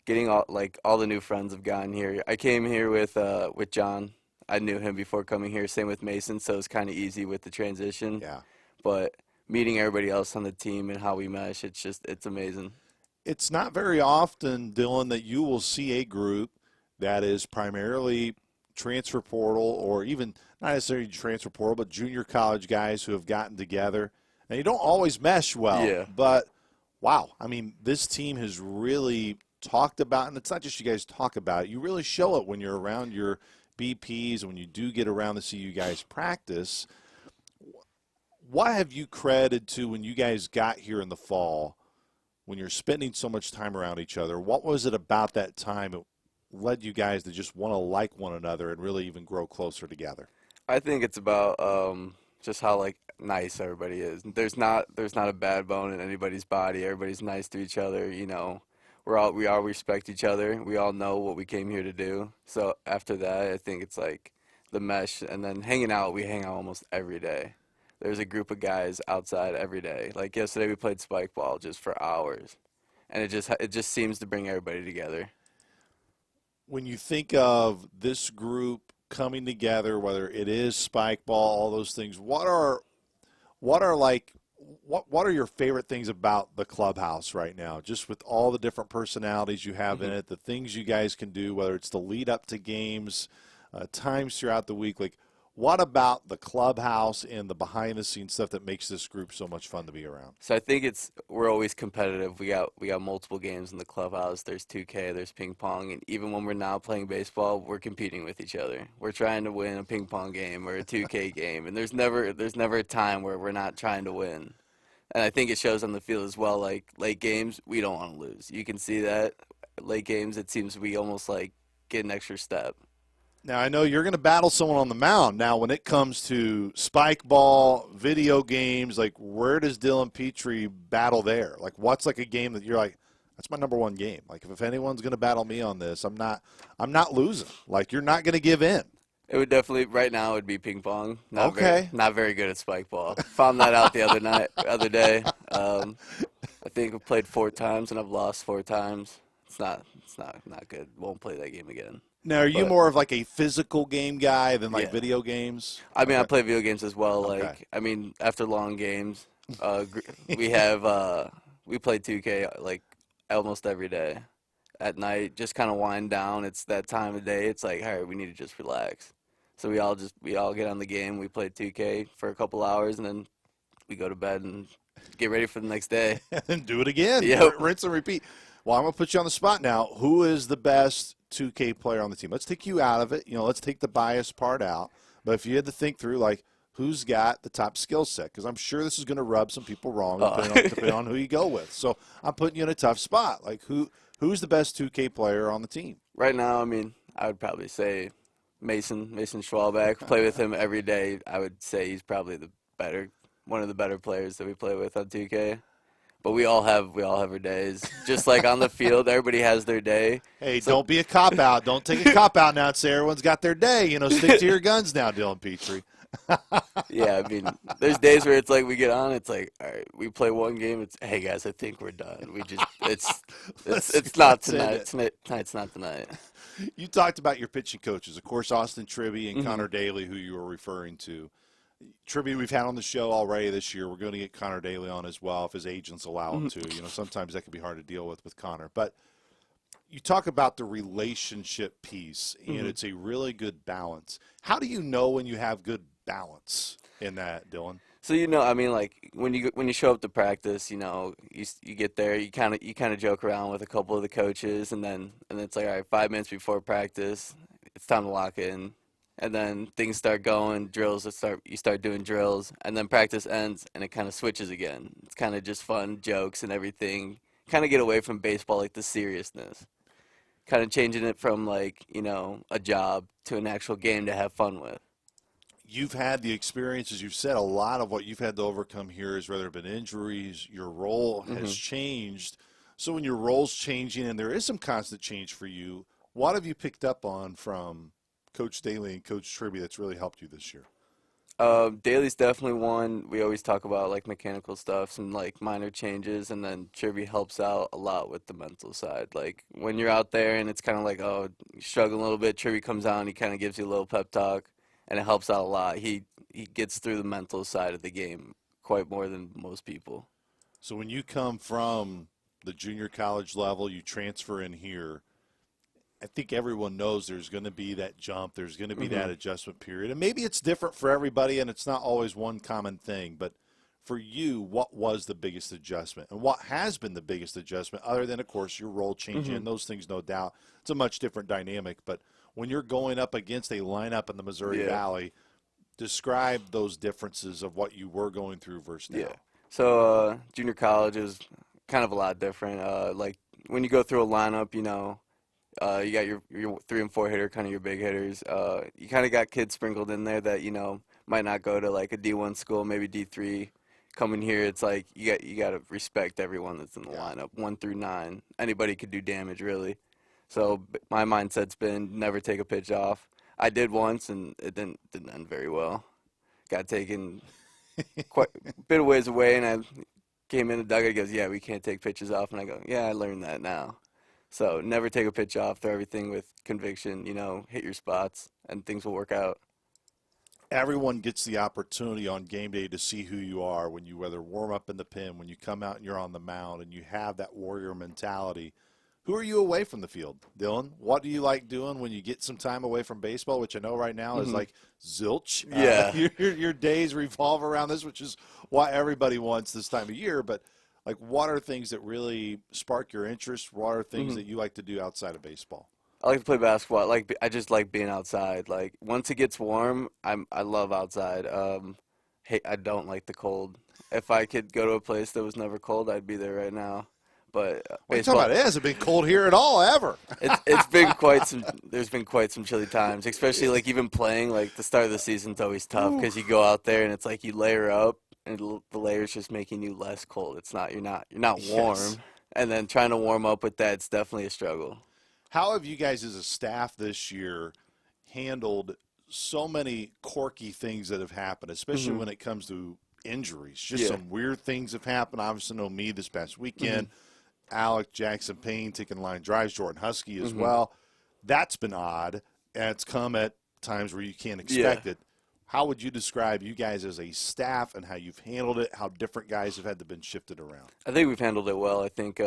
Getting all the new friends have gotten here. I came here with John. I knew him before coming here. Same with Mason, so it's kind of easy with the transition. Yeah. But meeting everybody else on the team and how we mesh, it's amazing. It's not very often, Dylan, that you will see a group that is primarily transfer portal, or even not necessarily transfer portal, but junior college guys who have gotten together. And you don't always mesh well. Yeah. But, wow, I mean, this team has really talked about, and it's not just you guys talk about it, you really show it when you're around your BPs and when you do get around to see you guys practice. What have you credited to when you guys got here in the fall, when you're spending so much time around each other? What was it about that time that led you guys to just want to like one another and really even grow closer together? I think it's about just how, like, nice everybody is. There's not a bad bone in anybody's body. Everybody's nice to each other. You know, we all respect each other. We all know what we came here to do. So after that, I think it's like the mesh, and then hanging out. We hang out almost every day. There's a group of guys outside every day. Like yesterday, we played spike ball just for hours, and it just seems to bring everybody together. When you think of this group coming together, whether it is spike ball, all those things, what are your favorite things about the clubhouse right now? Just with all the different personalities you have in it, the things you guys can do, whether it's the lead up to games, times throughout the week, like. What about the clubhouse and the behind-the-scenes stuff that makes this group so much fun to be around? So I think we're always competitive. We got multiple games in the clubhouse. There's 2K, there's ping pong, and even when we're not playing baseball, we're competing with each other. We're trying to win a ping pong game or a 2K game, and there's never a time where we're not trying to win. And I think it shows on the field as well. Like, late games, we don't want to lose. You can see that. Late games, it seems we almost, like, get an extra step. Now, I know you're going to battle someone on the mound. Now, when it comes to spike ball, video games, like, where does Dylan Petrey battle there? Like, what's, like, a game that you're like, that's my number one game. Like, if anyone's going to battle me on this, I'm not losing. Like, you're not going to give in. It would definitely, right now, it would be ping pong. Not very good at spike ball. Found that out the other day. I think I've played 4 times, and I've lost 4 times. It's not good. Won't play that game again. Now, are you But- more of like a physical game guy than like Yeah. video games? I mean, I Okay. play video games as well. Okay. Like, I mean, after long games, we have we play 2K like almost every day at night. Just kind of wind down. It's that time of day. It's like, all right, we need to just relax. So we all get on the game. We play 2K for a couple hours, and then we go to bed and get ready for the next day. And do it again. Yep. Rinse and repeat. Well, I'm going to put you on the spot now. Who is the best 2K player on the team? Let's take you out of it. Let's take the bias part out. But if you had to think through, like, who's got the top skill set? Because I'm sure this is going to rub some people wrong depending on who you go with. So I'm putting you in a tough spot. Like, who's the best 2K player on the team? Right now, I mean, I would probably say Mason Schwalbach. Play with him every day. I would say he's probably one of the better players that we play with on 2K. But we all have our days. Just like on the field, everybody has their day. Hey, don't be a cop-out. Don't take a cop-out now and say everyone's got their day. Stick to your guns now, Dylan Petrey. Yeah, I mean, there's days where it's like we get on, it's like, all right, we play one game, it's, hey guys, I think we're done. We just, it's not tonight. Tonight's not tonight. You talked about your pitching coaches. Of course, Austin Tribby and Mm-hmm. Connor Daly, who you were referring to. Tribby we've had on the show already this year. We're going to get Connor Daly on as well if his agents allow him Mm-hmm. to. Sometimes that can be hard to deal with Connor. But you talk about the relationship piece, and Mm-hmm. it's a really good balance. How do you know when you have good balance in that, Dylan? So I mean, like when you show up to practice, you get there, you kind of joke around with a couple of the coaches, and then it's like, all right, 5 minutes before practice, it's time to lock in, and then things start going, you start doing drills, and then practice ends, and it kind of switches again. It's kind of just fun jokes and everything. Kind of get away from baseball, like the seriousness. Kind of changing it from like a job to an actual game to have fun with. You've had the experiences. You've said a lot of what you've had to overcome here is whether it have been injuries, your role has changed. So when your role's changing and there is some constant change for you, what have you picked up on from Coach Daly and Coach Tribby that's really helped you this year? Daly's definitely one. We always talk about like mechanical stuff, some like minor changes, and then Tribby helps out a lot with the mental side. Like when you're out there and it's kind of like, oh, you're struggling a little bit, Tribby comes out and he kind of gives you a little pep talk. And it helps out a lot. He gets through the mental side of the game quite more than most people. So when you come from the junior college level, you transfer in here, I think everyone knows there's going to be that jump. There's going to be that adjustment period. And maybe it's different for everybody, and it's not always one common thing. But for you, what was the biggest adjustment? And what has been the biggest adjustment, other than, of course, your role changing and those things, no doubt? It's a much different dynamic. But when you're going up against a lineup in the Missouri Valley, describe those differences of what you were going through versus now. Yeah. So junior college is kind of a lot different. Like when you go through a lineup, you got your 3 and 4 hitter, kind of your big hitters. You kind of got kids sprinkled in there that might not go to like a D1 school, maybe D3. Coming here, it's like you got to respect everyone that's in the lineup, 1 through 9. Anybody could do damage, really. So my mindset's been never take a pitch off. I did once, and it didn't end very well. Got taken quite a bit of ways away, and I came in the dugout. He goes, "Yeah, we can't take pitches off." And I go, "Yeah, I learned that now." So never take a pitch off. Throw everything with conviction. Hit your spots, and things will work out. Everyone gets the opportunity on game day to see who you are when you whether warm up in the pen, when you come out and you're on the mound, and you have that warrior mentality. Who are you away from the field, Dylan? What do you like doing when you get some time away from baseball, which I know right now is like zilch? Yeah. Your days revolve around this, which is why everybody wants this time of year. But, like, what are things that really spark your interest? What are things that you like to do outside of baseball? I like to play basketball. I just like being outside. Like once it gets warm, I love outside. I don't like the cold. If I could go to a place that was never cold, I'd be there right now. But What are you talking about? It hasn't been cold here at all, ever. it's been quite some. There's been quite some chilly times, especially like even playing. Like the start of the season's always tough because you go out there and it's like you layer up and the layer's just making you less cold. It's not you're not warm, Yes. and then trying to warm up with that, it's definitely a struggle. How have you guys as a staff this year handled so many quirky things that have happened, especially when it comes to injuries? Just some weird things have happened. Obviously, know me this past weekend. Alec Jackson Payne taking line drives, Jordan Husky as well. That's been odd, and it's come at times where you can't expect it. How would you describe you guys as a staff and how you've handled it, how different guys have had to been shifted around? I think we've handled it well. I think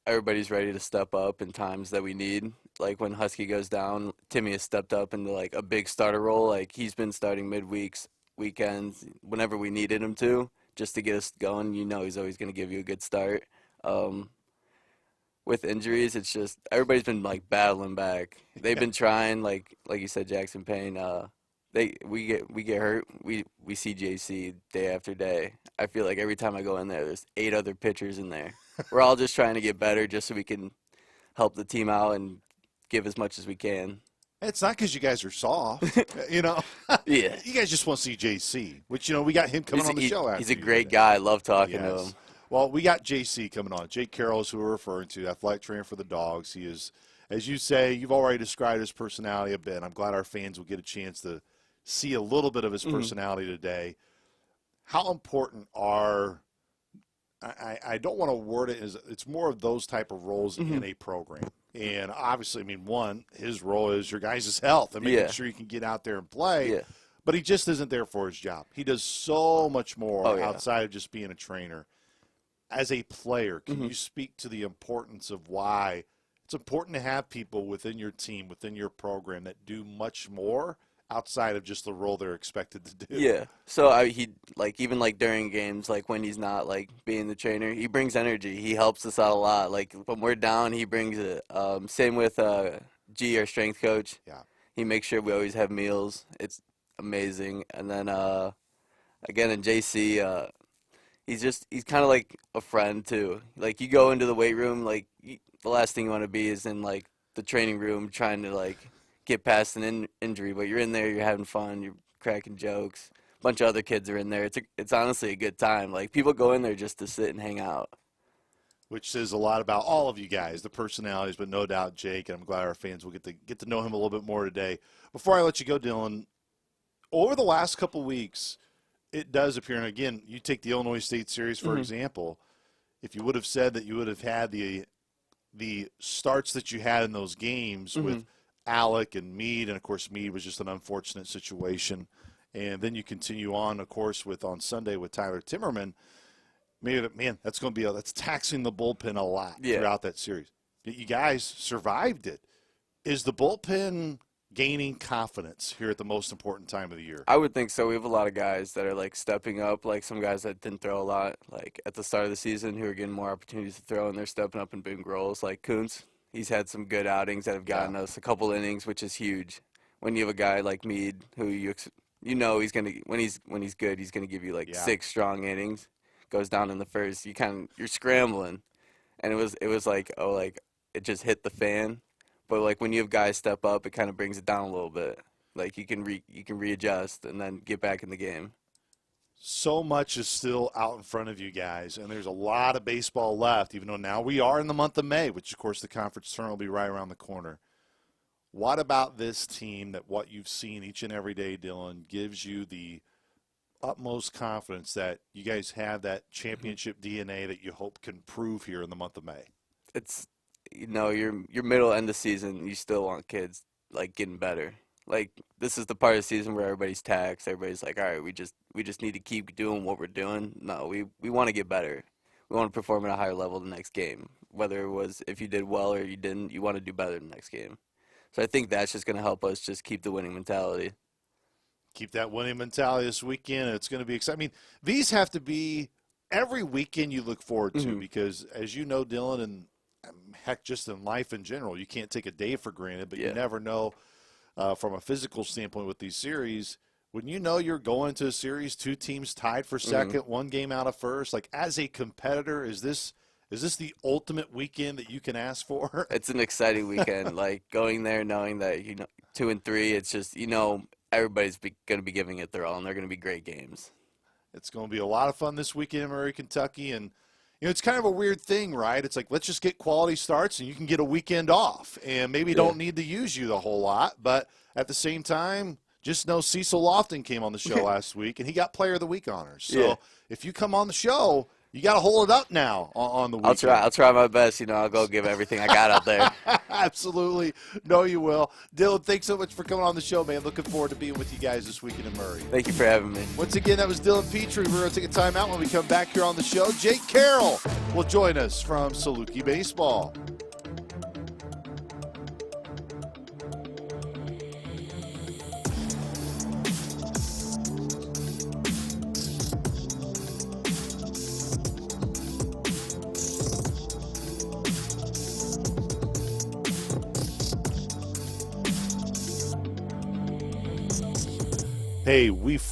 everybody's ready to step up in times that we need. Like when Husky goes down, Timmy has stepped up into like a big starter role. Like he's been starting midweeks, weekends, whenever we needed him to, just to get us going. You know he's always going to give you a good start. With injuries, it's just everybody's been like battling back. They've been trying, like you said, Jackson Payne. We get hurt. We see JC day after day. I feel like every time I go in there's 8 other pitchers in there. We're all just trying to get better, just so we can help the team out and give as much as we can. It's not because you guys are soft, you know. Yeah. You guys just want to see JC, which, you know, we got him coming on the show. He's a great guy. I love talking to him. Well, we got JC coming on. Jake Carroll is who we're referring to, athletic trainer for the Dogs. He is, as you say, you've already described his personality a bit. I'm glad our fans will get a chance to see a little bit of his personality today. How important are I don't want to word it as it's more of those type of roles in a program. And obviously, I mean, one, his role is your guys' health and making sure you can get out there and play. Yeah. But he just isn't there for his job. He does so much more outside of just being a trainer. As a player, can you speak to the importance of why it's important to have people within your team, within your program that do much more outside of just the role they're expected to do? Yeah. So he like even like during games, like when he's not like being the trainer, he brings energy. He helps us out a lot. Like when we're down, he brings it. Same with G, our strength coach. Yeah. He makes sure we always have meals. It's amazing. And then again in JC, he's kind of like a friend too. Like you go into the weight room, like the last thing you want to be is in like the training room trying to like get past an injury, but you're in there, you're having fun, you're cracking jokes. A bunch of other kids are in there. It's honestly a good time. Like people go in there just to sit and hang out. Which says a lot about all of you guys, the personalities, but no doubt Jake, and I'm glad our fans will get to know him a little bit more today. Before I let you go, Dylan, over the last couple weeks, it does appear, and again, you take the Illinois State series, for example, if you would have said that you would have had the starts that you had in those games with Alec and Meade, and, of course, Meade was just an unfortunate situation, and then you continue on, of course, on Sunday with Tyler Timmerman, maybe, man, that's taxing the bullpen a lot throughout that series. You guys survived it. Is the bullpen gaining confidence here at the most important time of the year? I would think so. We have a lot of guys that are like stepping up, like some guys that didn't throw a lot, like at the start of the season who are getting more opportunities to throw, and they're stepping up in big roles. Like Kuntz, he's had some good outings that have gotten us a couple innings, which is huge. When you have a guy like Meade, who you know he's gonna when he's good, he's gonna give you like 6 strong innings. Goes down in the first, you're scrambling, and it was like it just hit the fan. But like when you have guys step up, it kind of brings it down a little bit. Like you can readjust and then get back in the game. So much is still out in front of you guys, and there's a lot of baseball left, even though now we are in the month of May, which, of course, the conference tournament will be right around the corner. What about this team that what you've seen each and every day, Dylan, gives you the utmost confidence that you guys have that championship DNA that you hope can prove here in the month of May? It's your middle end of season, you still want kids like getting better. Like this is the part of the season where everybody's taxed. Everybody's like, all right, we just need to keep doing what we're doing. No, we want to get better. We want to perform at a higher level the next game. Whether it was if you did well or you didn't, you want to do better the next game. So I think that's just going to help us just keep the winning mentality. Keep that winning mentality this weekend, and it's going to be exciting. I mean, these have to be every weekend you look forward to because, as you know, Dylan, and heck, just in life in general, you can't take a day for granted, but you never know from a physical standpoint with these series. When you know you're going to a series, 2 teams tied for second, 1 game out of first, like as a competitor, is this the ultimate weekend that you can ask for? It's an exciting weekend. Like going there knowing that 2 and 3, it's just everybody's going to be giving it their all, and they're going to be great games. It's going to be a lot of fun this weekend in Murray, Kentucky, and it's kind of a weird thing, right? It's like, let's just get quality starts and you can get a weekend off and maybe don't need to use you the whole lot. But at the same time, just know Cecil Lofton came on the show last week and he got Player of the Week honors. So if you come on the show, you got to hold it up now on the weekend. I'll try my best. I'll go give everything I got out there. Absolutely. No, you will. Dylan, thanks so much for coming on the show, man. Looking forward to being with you guys this weekend in Murray. Thank you for having me. Once again, that was Dylan Petrey. We're going to take a timeout. When we come back here on the show, Jake Carroll will join us from Saluki Baseball. Hey, we've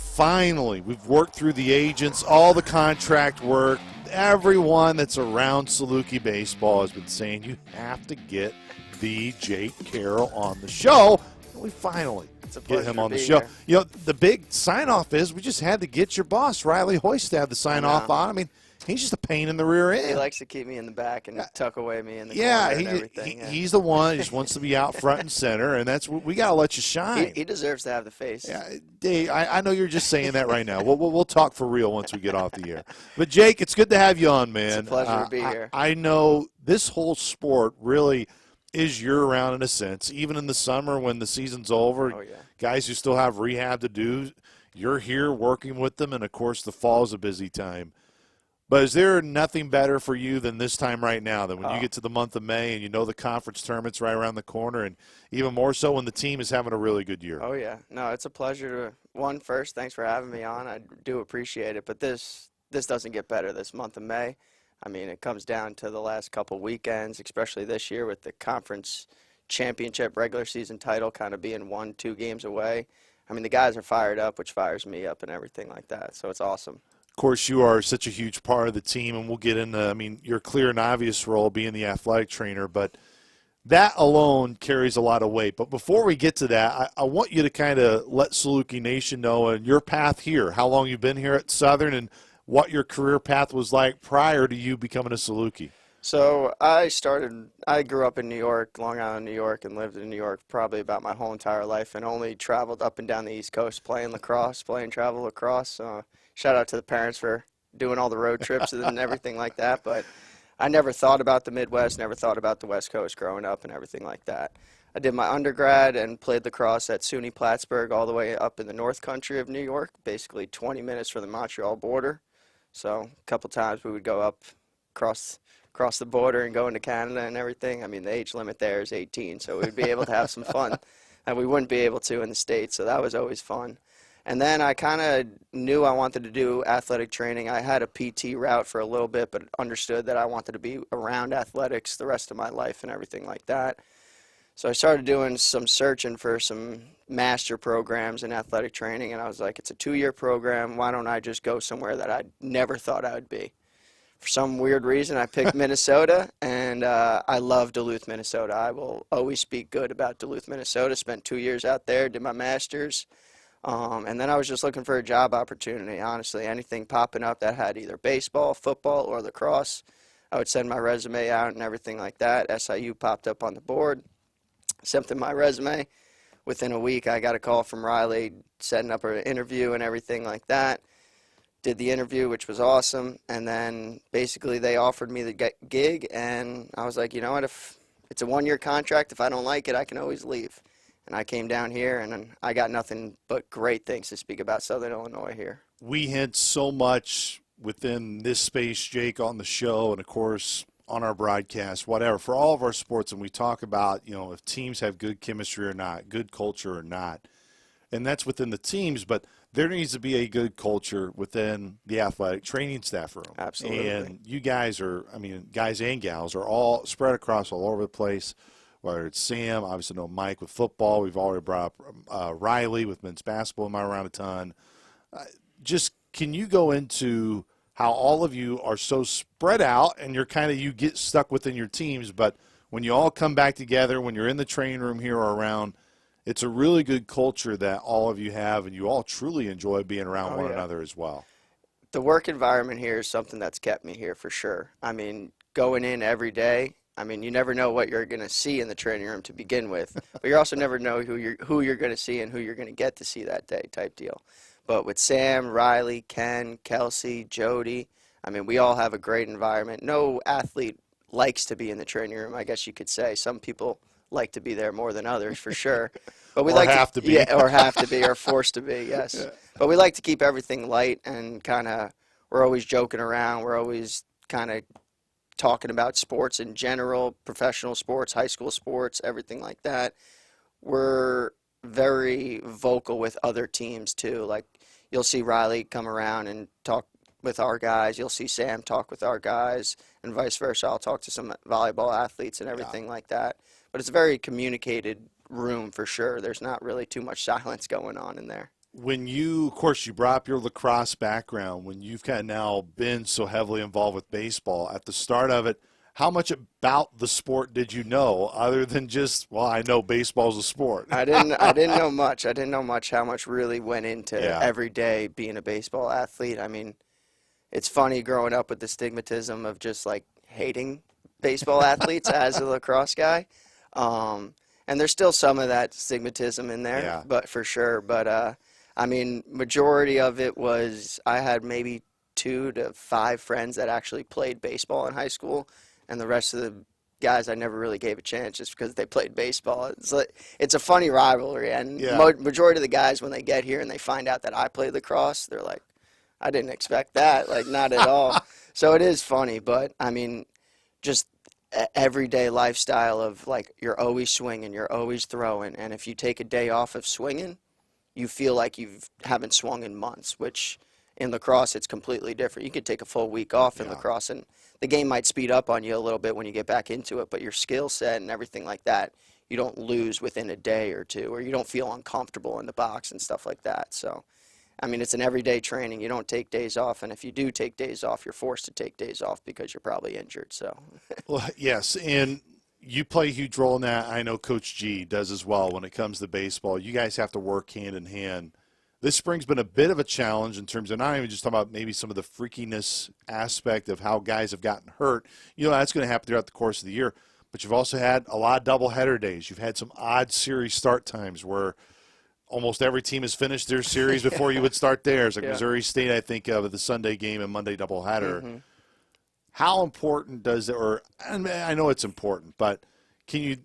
worked through the agents, all the contract work. Everyone that's around Saluki Baseball has been saying you have to get the Jake Carroll on the show. And we finally get him on the show. Here. The big sign-off is we just had to get your boss, Riley Hoist, to have the sign-off on. I mean, he's just a pain in the rear end. He likes to keep me in the back and tuck away me in the corner and everything. He's the one. He just wants to be out front and center, and that's what we got to let you shine. He deserves to have the face. Yeah, Dave, I know you're just saying that right now. We'll talk for real once we get off the air. But, Jake, it's good to have you on, man. It's a pleasure to be here. I know this whole sport really is year-round in a sense. Even in the summer when the season's over, guys who still have rehab to do, you're here working with them, and, of course, the fall's a busy time. But is there nothing better for you than this time right now, than when you get to the month of May and you know the conference tournament's right around the corner, and even more so when the team is having a really good year? Oh, yeah. No, it's a pleasure to, first, thanks for having me on. I do appreciate it. But this doesn't get better this month of May. I mean, it comes down to the last couple weekends, especially this year with the conference championship regular season title kind of being 1-2 games away. I mean, the guys are fired up, which fires me up and everything like that. So it's awesome. Of course, you are such a huge part of the team, and we'll get into, your clear and obvious role being the athletic trainer, but that alone carries a lot of weight. But before we get to that, I want you to kind of let Saluki Nation know your path here, how long you've been here at Southern, and what your career path was like prior to you becoming a Saluki. So I grew up in New York, Long Island, New York, and lived in New York probably about my whole entire life, and only traveled up and down the East Coast playing travel lacrosse. Shout out to the parents for doing all the road trips and everything like that. But I never thought about the Midwest, never thought about the West Coast growing up and everything like that. I did my undergrad and played lacrosse at SUNY Plattsburgh all the way up in the North Country of New York, basically 20 minutes from the Montreal border. So a couple times we would go up across the border and go into Canada and everything. I mean, the age limit there is 18, so we'd be able to have some fun that we wouldn't be able to in the States. So that was always fun. And then I kind of knew I wanted to do athletic training. I had a PT route for a little bit, but understood that I wanted to be around athletics the rest of my life and everything like that. So I started doing some searching for some master programs in athletic training, and I was like, it's a 2-year program. Why don't I just go somewhere that I never thought I would be? For some weird reason, I picked Minnesota, and I love Duluth, Minnesota. I will always speak good about Duluth, Minnesota. Spent 2 years out there, did my master's. And then I was just looking for a job opportunity, honestly. Anything popping up that had either baseball, football, or lacrosse, I would send my resume out and everything like that. SIU popped up on the board, sent them my resume. Within a week, I got a call from Riley setting up an interview and everything like that. Did the interview, which was awesome. And then basically they offered me the gig, and I was like, you know what, if it's a 1-year contract, if I don't like it, I can always leave. And I came down here, and I got nothing but great things to speak about Southern Illinois here. We hint so much within this space, Jake, on the show and, of course, on our broadcast, whatever, for all of our sports, and we talk about, if teams have good chemistry or not, good culture or not. And that's within the teams, but there needs to be a good culture within the athletic training staff room. Absolutely. And you guys guys and gals are all spread across all over the place. Whether it's Sam, obviously know Mike with football. We've already brought up Riley with men's basketball. Am I around a ton? Just can you go into how all of you are so spread out and you get stuck within your teams, but when you all come back together, when you're in the training room here or around, it's a really good culture that all of you have, and you all truly enjoy being around one another as well. The work environment here is something that's kept me here for sure. I mean, going in every day, you never know what you're going to see in the training room to begin with, but you also never know who you're going to see and who you're going to get to see that day type deal. But with Sam, Riley, Ken, Kelsey, Jody, I mean, we all have a great environment. No athlete likes to be in the training room, I guess you could say. Some people like to be there more than others, for sure. But we Or like have to be. Yeah, or have to be, or forced to be, yes. But we like to keep everything light and kind of, we're always joking around. We're always kind of talking about sports in general, professional sports, high school sports, everything like that. We're very vocal with other teams too. Like, you'll see Riley come around and talk with our guys. You'll see Sam talk with our guys, and vice versa. I'll talk to some volleyball athletes and everything like that. But it's a very communicated room for sure. There's not really too much silence going on in there. When you, of course, you brought up your lacrosse background, when you've kind of now been so heavily involved with baseball, at the start of it, how much about the sport did you know other than just, well, I know baseball's a sport? I didn't know much. I didn't know much how much really went into every day being a baseball athlete. I mean, it's funny growing up with the stigmatism of just like hating baseball athletes as a lacrosse guy. And there's still some of that stigmatism in there, but for sure. But I mean, majority of it was I had maybe 2 to 5 friends that actually played baseball in high school, and the rest of the guys I never really gave a chance just because they played baseball. It's a funny rivalry, and majority of the guys, when they get here and they find out that I play lacrosse, they're like, I didn't expect that, like not at all. So it is funny, but I mean, just everyday lifestyle of like you're always swinging, you're always throwing, and if you take a day off of swinging, you feel like you haven't swung in months, which in lacrosse it's completely different. You could take a full week off in lacrosse, and the game might speed up on you a little bit when you get back into it, but your skill set and everything like that, you don't lose within a day or two, or you don't feel uncomfortable in the box and stuff like that. So, I mean, it's an everyday training. You don't take days off, and if you do take days off, you're forced to take days off because you're probably injured. So, Well, yes, and you play a huge role in that. I know Coach G does as well when it comes to baseball. You guys have to work hand in hand. This spring's been a bit of a challenge in terms of not even just talking about maybe some of the freakiness aspect of how guys have gotten hurt. You know, that's going to happen throughout the course of the year. But you've also had a lot of doubleheader days. You've had some odd series start times where almost every team has finished their series before you would start theirs. Like Missouri State, I think of the Sunday game and Monday doubleheader. How important does it, or I know it's important, but can you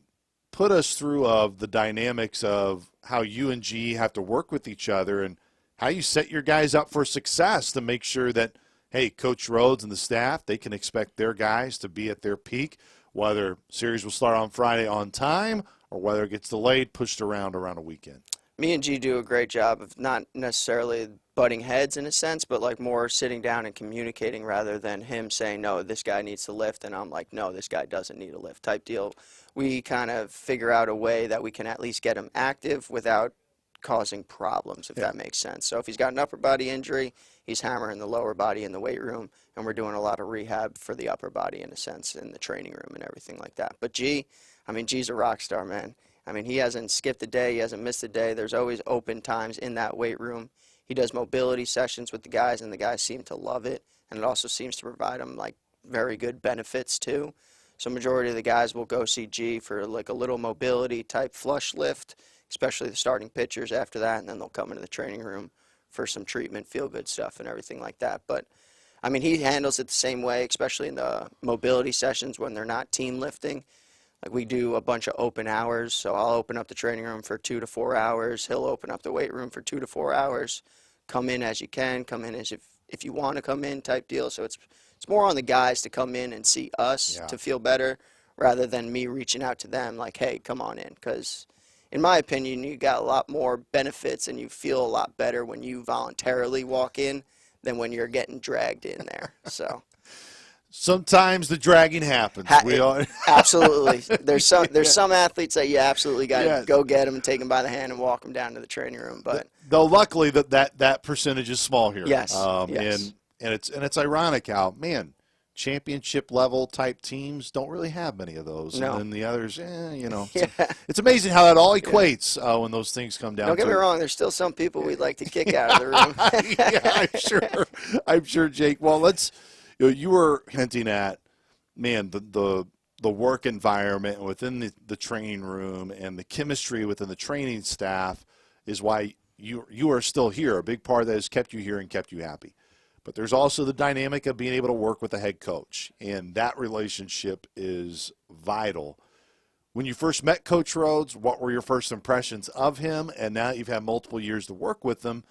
put us through of the dynamics of how you and G have to work with each other and how you set your guys up for success to make sure that, hey, Coach Rhodes and the staff, they can expect their guys to be at their peak, whether series will start on Friday on time or whether it gets delayed, pushed around a weekend? Me and G do a great job of not necessarily butting heads in a sense, but like more sitting down and communicating rather than him saying, no, this guy needs to lift, and I'm like, no, this guy doesn't need a lift type deal. We kind of figure out a way that we can at least get him active without causing problems, if that makes sense. So if he's got an upper body injury, he's hammering the lower body in the weight room, and we're doing a lot of rehab for the upper body in a sense in the training room and everything like that. But G, I mean, G's a rock star, man. I mean, he hasn't skipped a day. He hasn't missed a day. There's always open times in that weight room. He does mobility sessions with the guys, and the guys seem to love it. And it also seems to provide them, like, very good benefits, too. So majority of the guys will go see G for, like, a little mobility-type flush lift, especially the starting pitchers after that, and then they'll come into the training room for some treatment, feel-good stuff, and everything like that. But, I mean, he handles it the same way, especially in the mobility sessions when they're not team lifting. Like, we do a bunch of open hours, so I'll open up the training room for 2 to 4 hours. He'll open up the weight room for 2 to 4 hours. Come in as you can, come in as if you want to come in type deal. So it's more on the guys to come in and see us to feel better rather than me reaching out to them like, hey, come on in. Because in my opinion, you got a lot more benefits and you feel a lot better when you voluntarily walk in than when you're getting dragged in there. So sometimes the dragging happens. Absolutely. There's some athletes that you absolutely got to go get them and take them by the hand and walk them down to the training room. But though luckily that percentage is small here. Yes. And it's ironic how, man, championship level type teams don't really have many of those. No. And then the others, it's amazing how that all equates when those things come down. Don't get me wrong, there's still some people we'd like to kick out of the room. Yeah, I'm sure, Jake. Well, you were hinting at, man, the work environment within the training room and the chemistry within the training staff is why you are still here. A big part of that has kept you here and kept you happy. but there's also the dynamic of being able to work with a head coach, and that relationship is vital. When you first met Coach Rhodes, what were your first impressions of him? And now you've had multiple years to work with him.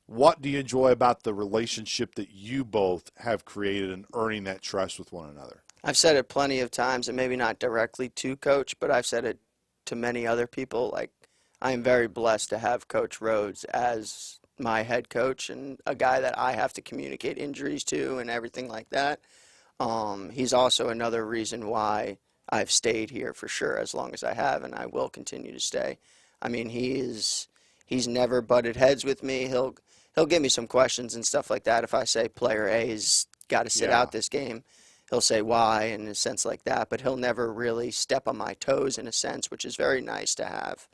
What do you enjoy about the relationship that you both have created in earning that trust with one another? I've said it plenty of times, and maybe not directly to Coach, but I've said it to many other people. Like, I am very blessed to have Coach Rhodes as my head coach and a guy that I have to communicate injuries to and everything like that. He's also another reason why I've stayed here for sure as long as I have, and I will continue to stay. I mean, he's never butted heads with me. He'll give me some questions and stuff like that. If I say player A's got to sit out this game, he'll say why in a sense like that, but he'll never really step on my toes in a sense, which is very nice to have.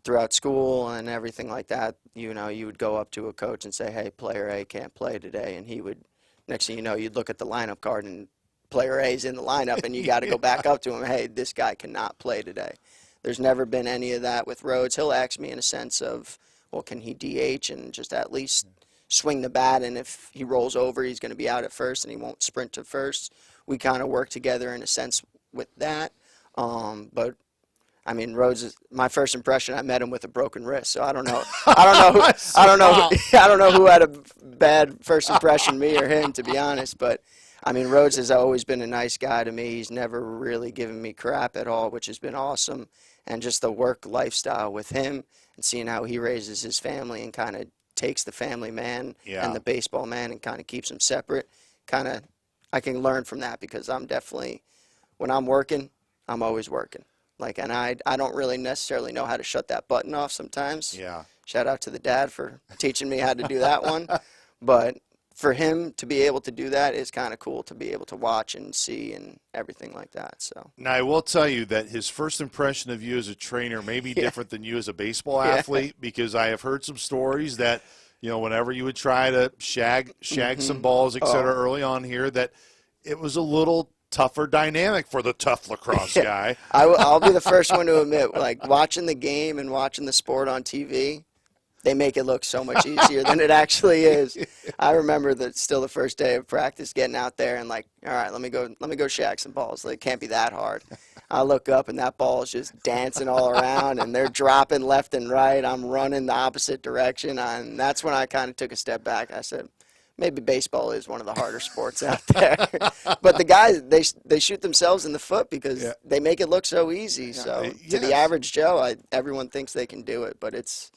Throughout school and everything like that, you know, you would go up to a coach and say, hey, player A can't play today, and he would, next thing you know, you'd look at the lineup card and player A's in the lineup, and you got to go back up to him, hey, this guy cannot play today. There's never been any of that with Rhodes. He'll ask me in a sense of, well, can he DH and just at least swing the bat, and if he rolls over, he's going to be out at first and he won't sprint to first. We kind of work together in a sense with that. But I mean, Rhodes is my first impression. I met him with a broken wrist, so I don't know. I don't know who had a bad first impression, me or him, to be honest. But I mean, Rhodes has always been a nice guy to me. He's never really given me crap at all, which has been awesome. And just the work lifestyle with him and seeing how he raises his family and kind of takes the family man and the baseball man and kind of keeps them separate. Kind of, I can learn from that because I'm definitely, when I'm working, I'm always working. Like, and I don't really necessarily know how to shut that button off sometimes. Yeah. Shout out to the dad for teaching me how to do that one. But for him to be able to do that is kind of cool to be able to watch and see and everything like that. So now I will tell you that his first impression of you as a trainer may be different than you as a baseball athlete, because I have heard some stories that, you know, whenever you would try to shag some balls, et cetera, early on here, that it was a little tougher dynamic for the tough lacrosse guy. I'll be the first one to admit, like, watching the game and watching the sport on TV, they make it look so much easier than it actually is. I remember that still the first day of practice, getting out there and like, all right, let me go shag some balls. Like, it can't be that hard. I look up and that ball is just dancing all around and they're dropping left and right. I'm running the opposite direction, and that's when I kind of took a step back. I said, maybe baseball is one of the harder sports out there. But the guys, they shoot themselves in the foot because they make it look so easy. So to the average Joe, everyone thinks they can do it, but it's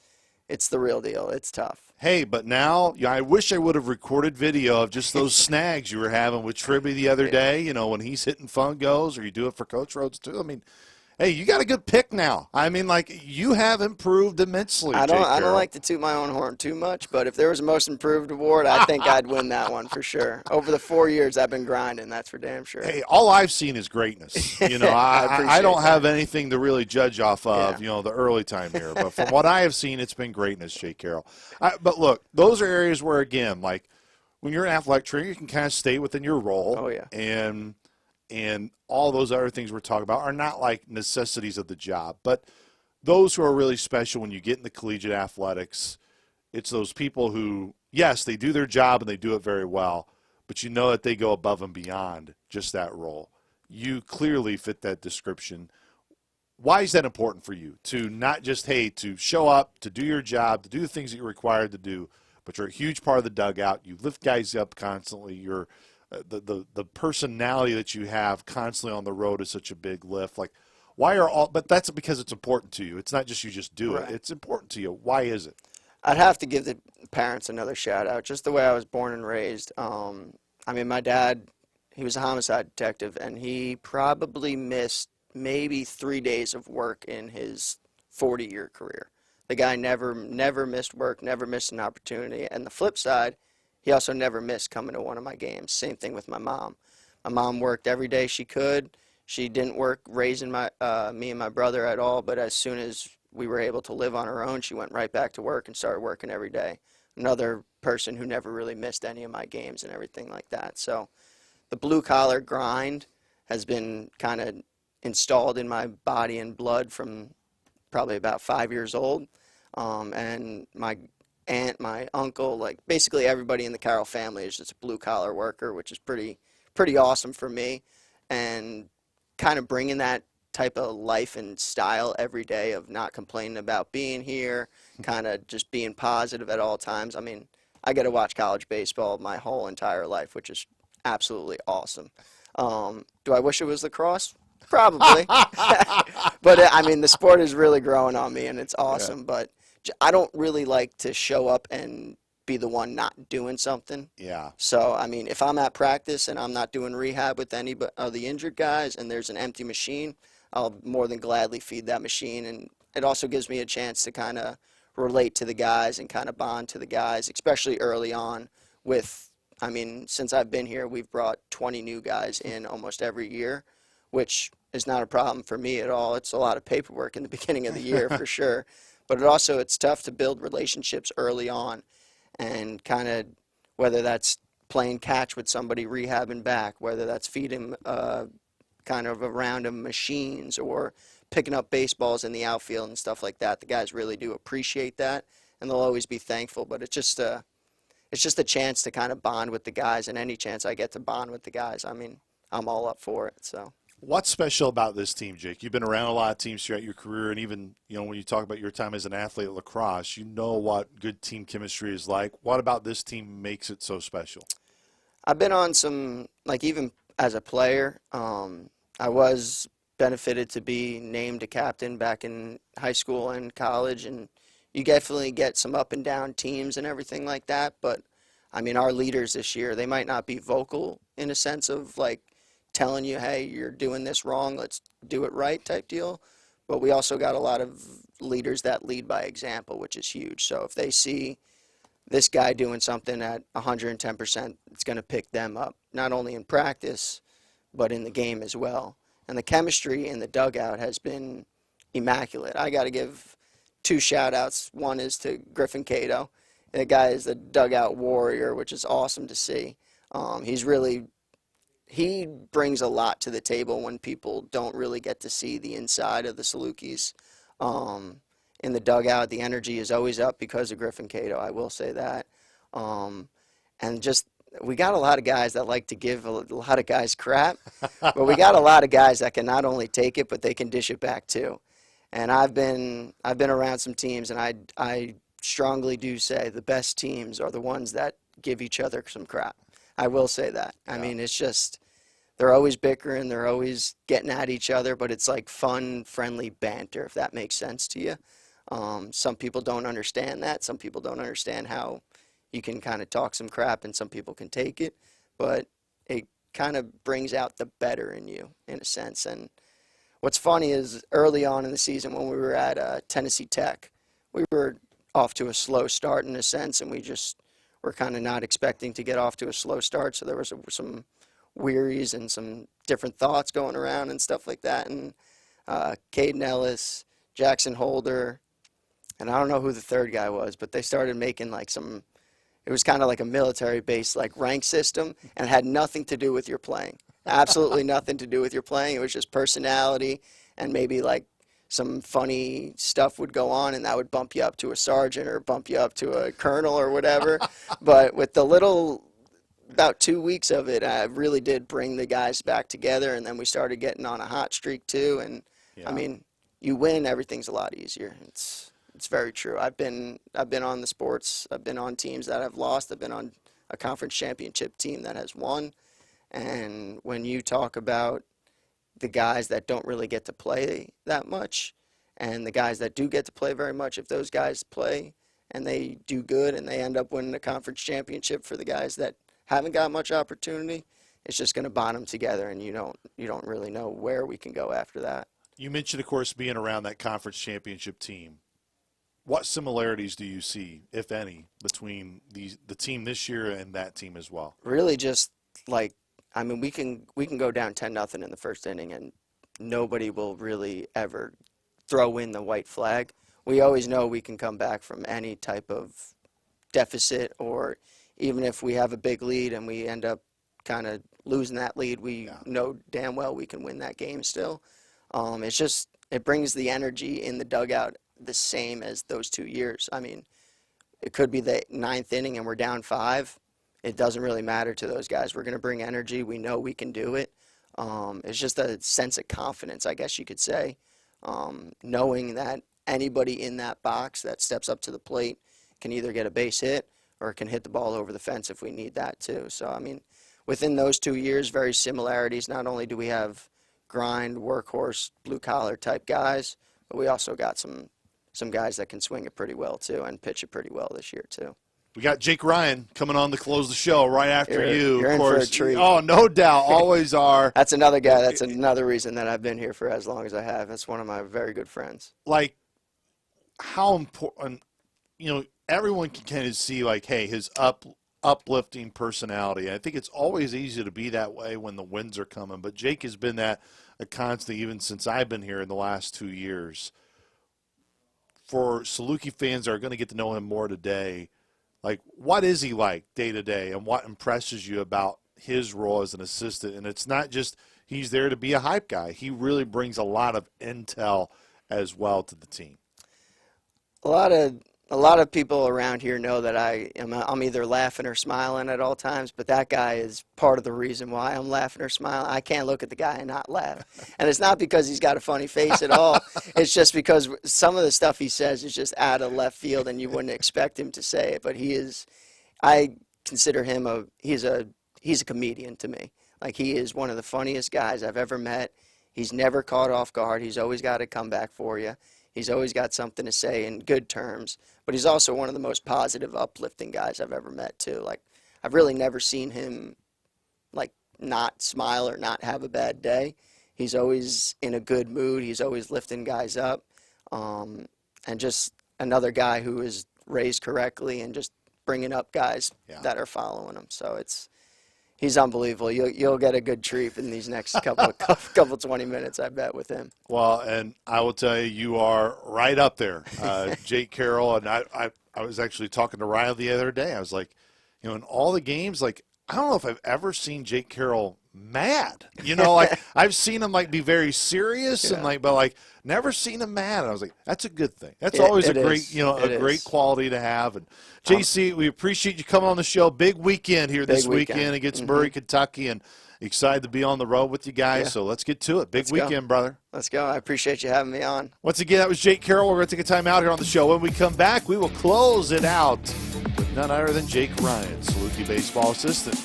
the real deal. It's tough. Hey, but now I wish I would have recorded video of just those snags you were having with Tribby the other day, you know, when he's hitting fun goes, or you do it for Coach Rhodes too. I mean, hey, you got a good pick now. I mean, like, you have improved immensely. I don't like to toot my own horn too much, but if there was a most improved award, I think I'd win that one for sure. Over the 4 years I've been grinding, that's for damn sure. Hey, all I've seen is greatness. You know, I don't have anything to really judge off of, you know, the early time here. But from what I have seen, it's been greatness, Jake Carroll. But look, those are areas where, again, like, when you're an athletic trainer, you can kind of stay within your role. Oh, yeah. And all those other things we're talking about are not like necessities of the job. But those who are really special when you get into collegiate athletics, it's those people who, yes, they do their job and they do it very well, but you know that they go above and beyond just that role. You clearly fit that description. Why is that important for you? To not just, hey, to show up, to do your job, to do the things that you're required to do, but you're a huge part of the dugout. You lift guys up constantly. You're the personality that you have constantly on the road is such a big lift. Like, why are all? But that's because it's important to you. It's not just you just do it. It's important to you. Why is it? I'd have to give the parents another shout out. Just the way I was born and raised. I mean, my dad, he was a homicide detective, and he probably missed maybe 3 days of work in his 40-year career. The guy never missed work, never missed an opportunity. And the flip side, he also never missed coming to one of my games. Same thing with my mom. My mom worked every day she could. She didn't work raising me and my brother at all, but as soon as we were able to live on our own, she went right back to work and started working every day. Another person who never really missed any of my games and everything like that. So the blue-collar grind has been kind of installed in my body and blood from probably about 5 years old. And my aunt, my uncle, like basically everybody in the Carroll family is just a blue collar worker, which is pretty awesome for me. And kind of bringing that type of life and style every day of not complaining about being here, kind of just being positive at all times. I mean, I get to watch college baseball my whole entire life, which is absolutely awesome. Do I wish it was lacrosse? Probably. But I mean, the sport is really growing on me, and it's awesome. Yeah. But I don't really like to show up and be the one not doing something. Yeah. So, I mean, if I'm at practice and I'm not doing rehab with any of the injured guys and there's an empty machine, I'll more than gladly feed that machine. And it also gives me a chance to kind of relate to the guys and kind of bond to the guys, especially early on with, I mean, since I've been here, we've brought 20 new guys in almost every year, which is not a problem for me at all. It's a lot of paperwork in the beginning of the year for sure. But it's tough to build relationships early on and kind of whether that's playing catch with somebody rehabbing back, whether that's feeding kind of around them machines or picking up baseballs in the outfield and stuff like that. The guys really do appreciate that, and they'll always be thankful. But it's just a chance to kind of bond with the guys, and any chance I get to bond with the guys, I mean, I'm all up for it. So. What's special about this team, Jake? You've been around a lot of teams throughout your career, and even, when you talk about your time as an athlete at lacrosse, you know what good team chemistry is like. What about this team makes it so special? I've been on some, like even as a player, I was benefited to be named a captain back in high school and college, and you definitely get some up and down teams and everything like that. But, I mean, our leaders this year, they might not be vocal in a sense of like, telling you, hey, you're doing this wrong, let's do it right type deal. But we also got a lot of leaders that lead by example, which is huge. So if they see this guy doing something at 110%, it's going to pick them up, not only in practice, but in the game as well. And the chemistry in the dugout has been immaculate. I got to give 2 shout-outs. One is to Griffin Cato. The guy is the dugout warrior, which is awesome to see. He brings a lot to the table when people don't really get to see the inside of the Salukis. In the dugout, the energy is always up because of Griffin Cato, I will say that. And just, we got a lot of guys that like to give a lot of guys crap, but we got a lot of guys that can not only take it, but they can dish it back too. And I've been around some teams, and I strongly do say the best teams are the ones that give each other some crap. I will say that. I mean, it's just, they're always bickering, they're always getting at each other, but it's like fun, friendly banter, if that makes sense to you. Some people don't understand that. Some people don't understand how you can kind of talk some crap and some people can take it, but it kind of brings out the better in you, in a sense. And what's funny is early on in the season when we were at Tennessee Tech, we were off to a slow start in a sense, and we just were kind of not expecting to get off to a slow start, so there was some wearies and some different thoughts going around and stuff like that. And Caden Ellis, Jackson Holder, and I don't know who the third guy was, but they started making like it was kind of like a military-based like rank system, and it had nothing to do with your playing. Absolutely nothing to do with your playing. It was just personality, and maybe like some funny stuff would go on, and that would bump you up to a sergeant or bump you up to a colonel or whatever. But with about 2 weeks of it, I really did bring the guys back together, and then we started getting on a hot streak too. And I mean, you win, everything's a lot easier. It's very true. I've been on the sports. I've been on teams that have lost. I've been on a conference championship team that has won. And when you talk about the guys that don't really get to play that much and the guys that do get to play very much, if those guys play and they do good and they end up winning the conference championship for the guys that haven't got much opportunity, it's just going to bond them together, and you don't really know where we can go after that. You mentioned, of course, being around that conference championship team. What similarities do you see, if any, between the team this year and that team as well? Really just like, I mean, we can go down 10-0 in the first inning, and nobody will really ever throw in the white flag. We always know we can come back from any type of deficit, or even if we have a big lead and we end up kind of losing that lead, we know damn well we can win that game still. It's just, it brings the energy in the dugout the same as those 2 years. I mean, it could be the 9th inning and we're down 5. It doesn't really matter to those guys. We're going to bring energy. We know we can do it. It's just a sense of confidence, I guess you could say, knowing that anybody in that box that steps up to the plate can either get a base hit or can hit the ball over the fence if we need that too. So, I mean, within those 2 years, very similarities. Not only do we have grind, workhorse, blue-collar type guys, but we also got some guys that can swing it pretty well too and pitch it pretty well this year too. We got Jake Ryan coming on to close the show right after you. You're of in course. for a treat. Oh, no doubt. Always are. That's another guy. That's another reason that I've been here for as long as I have. That's one of my very good friends. Like, how important, everyone can kind of see, like, hey, his uplifting personality. I think it's always easy to be that way when the wins are coming, but Jake has been that a constant even since I've been here in the last 2 years. For Saluki fans that are going to get to know him more today, like, what is he like day to day, and what impresses you about his role as an assistant? And it's not just he's there to be a hype guy. He really brings a lot of intel as well to the team. A lot of people around here know that I'm either laughing or smiling at all times, but that guy is part of the reason why I'm laughing or smiling. I can't look at the guy and not laugh. And it's not because he's got a funny face at all. It's just because some of the stuff he says is just out of left field and you wouldn't expect him to say it. But I consider him he's a comedian to me. Like, he is one of the funniest guys I've ever met. He's never caught off guard. He's always got a comeback for you. He's always got something to say in good terms, but he's also one of the most positive, uplifting guys I've ever met too. Like, I've really never seen him like not smile or not have a bad day. He's always in a good mood. He's always lifting guys up, and just another guy who is raised correctly and just bringing up guys that are following him. So he's unbelievable. You'll get a good treat in these next couple 20 minutes, I bet, with him. Well, and I will tell you, you are right up there, Jake Carroll. And I was actually talking to Riley the other day. I was like, in all the games, like, I don't know if I've ever seen Jake Carroll mad. Like, I've seen him like be very serious and but never seen him mad. And I was like, that's a good thing. That's always a great, great quality to have. And JC, we appreciate you coming on the show. Big weekend here this weekend against Murray, Kentucky, and excited to be on the road with you guys. So let's get to it. Big weekend, brother. Let's go. I appreciate you having me on. Once again, that was Jake Carroll. We're going to take a time out here on the show. When we come back, we will close it out with none other than Jake Ryan, Saluki Baseball assistant.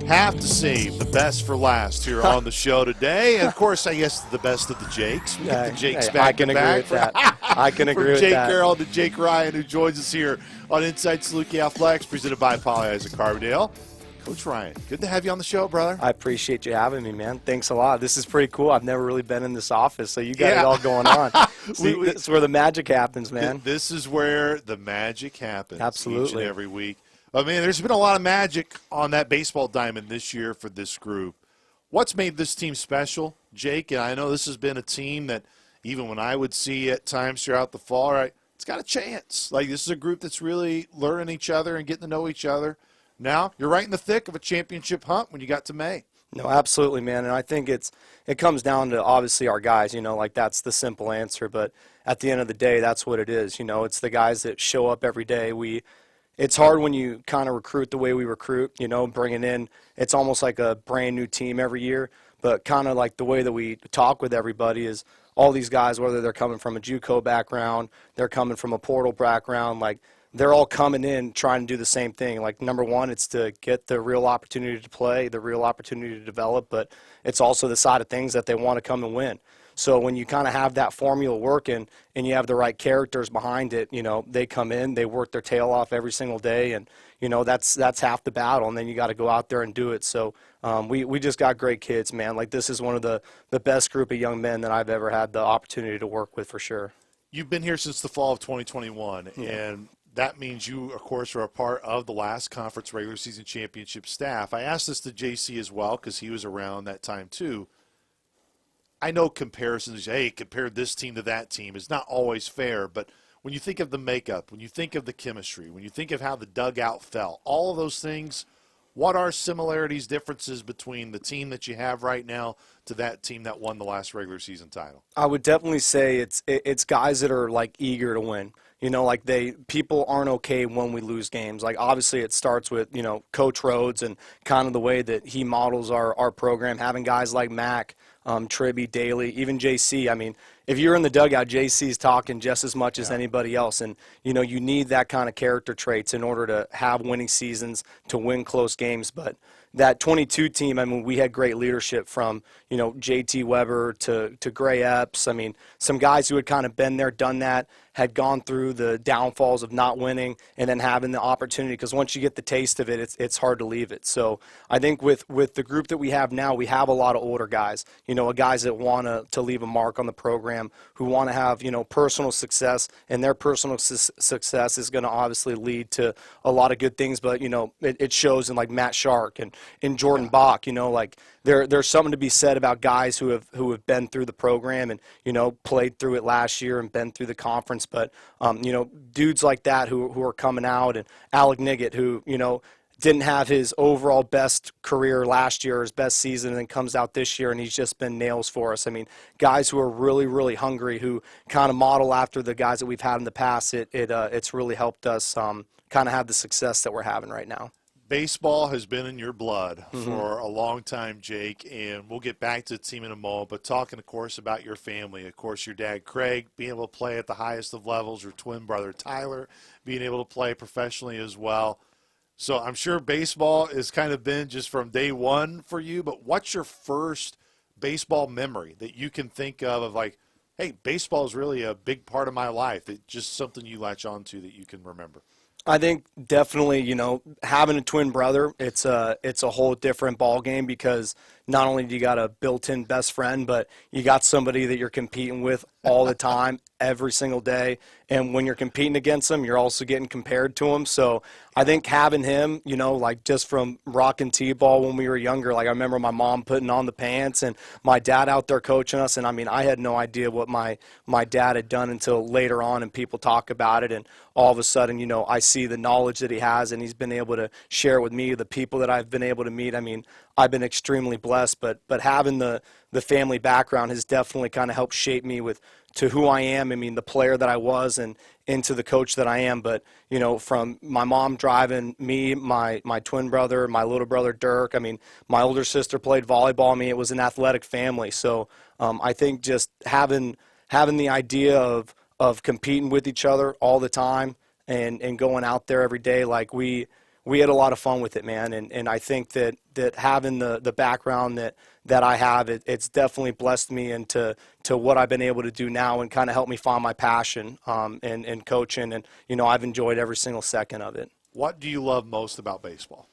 Have to save the best for last here on the show today. And, of course, I guess the best of the Jakes. We get the Jakes back. I can agree with that. I can agree with that. From Jake Carroll to Jake Ryan, who joins us here on Inside Saluki Athletics, presented by Poly Isaac Carbondale. Coach Ryan, good to have you on the show, brother. I appreciate you having me, man. Thanks a lot. This is pretty cool. I've never really been in this office, so you got it all going on. See, this is where the magic happens, man. This is where the magic happens. Absolutely. Each and every week. I mean, there's been a lot of magic on that baseball diamond this year for this group. What's made this team special, Jake? And I know this has been a team that even when I would see at times throughout the fall, right, it's got a chance. Like, this is a group that's really learning each other and getting to know each other. Now you're right in the thick of a championship hunt when you got to May. No, absolutely, man. And I think it comes down to obviously our guys, like that's the simple answer. But at the end of the day, that's what it is. It's the guys that show up every day. It's hard when you kind of recruit the way we recruit, bringing in, it's almost like a brand new team every year, but kind of like the way that we talk with everybody is all these guys, whether they're coming from a JUCO background, they're coming from a portal background, like they're all coming in trying to do the same thing. Like, number one, it's to get the real opportunity to play, the real opportunity to develop, but it's also the side of things that they want to come and win. So when you kind of have that formula working and you have the right characters behind it, they come in, they work their tail off every single day, and that's half the battle, and then you got to go out there and do it. So we just got great kids, man. Like, this is one of the best group of young men that I've ever had the opportunity to work with, for sure. You've been here since the fall of 2021, and that means you, of course, are a part of the last conference regular season championship staff. I asked this to JC as well because he was around that time too. I know comparisons, hey, compare this team to that team is not always fair, but when you think of the makeup, when you think of the chemistry, when you think of how the dugout felt, all of those things, what are similarities, differences between the team that you have right now to that team that won the last regular season title? I would definitely say it's guys that are like eager to win. You know, like people aren't okay when we lose games. Like obviously it starts with, you know, Coach Rhodes and kind of the way that he models our program, having guys like Mac, Tribby, Daly, even JC. I mean, if you're in the dugout, JC's talking just as much as anybody else. And, you know, you need that kind of character traits in order to have winning seasons, to win close games. But that 22 team, I mean, we had great leadership from, you know, JT Weber to Gray Epps. I mean, some guys who had kind of been there, done that, had gone through the downfalls of not winning and then having the opportunity, because once you get the taste of it, it's hard to leave it. So I think with the group that we have now, we have a lot of older guys, you know, guys that want to leave a mark on the program, who want to have, you know, personal success, and their personal success is going to obviously lead to a lot of good things. But, you know, it shows in like Matt Shark and Jordan Bach, you know, like there's something to be said about guys who have been through the program and, you know, played through it last year and been through the conference. But, you know, dudes like that who are coming out, and Alec Niggett, who, you know, didn't have his overall best career last year, his best season, and then comes out this year and he's just been nails for us. I mean, guys who are really, really hungry, who kind of model after the guys that we've had in the past. It's really helped us kind of have the success that we're having right now. Baseball has been in your blood for a long time, Jake, and we'll get back to the team in a moment, but talking, of course, about your family. Of course, your dad, Craig, being able to play at the highest of levels, your twin brother, Tyler, being able to play professionally as well. So I'm sure baseball has kind of been just from day one for you, but what's your first baseball memory that you can think of like, hey, baseball is really a big part of my life? It's just something you latch on to that you can remember. I think definitely, you know, having a twin brother, it's a whole different ball game, because not only do you got a built-in best friend, but you got somebody that you're competing with all the time, every single day. And when you're competing against them, you're also getting compared to them. So I think having him, you know, like just from rocking T-ball when we were younger, like I remember my mom putting on the pants and my dad out there coaching us. And I mean, I had no idea what my dad had done until later on, and people talk about it. And all of a sudden, you know, I see the knowledge that he has, and he's been able to share it with me, the people that I've been able to meet. I mean, I've been extremely blessed, but having the family background has definitely kind of helped shape me to who I am. I mean, the player that I was and into the coach that I am. But, you know, from my mom driving me, my twin brother, my little brother Dirk, I mean, my older sister played volleyball. I mean, it was an athletic family. So I think just having the idea of competing with each other all the time and going out there every day, like we had a lot of fun with it, man. And I think that having the background that I have, it's definitely blessed me into what I've been able to do now, and kind of helped me find my passion in coaching. And, you know, I've enjoyed every single second of it. What do you love most about baseball?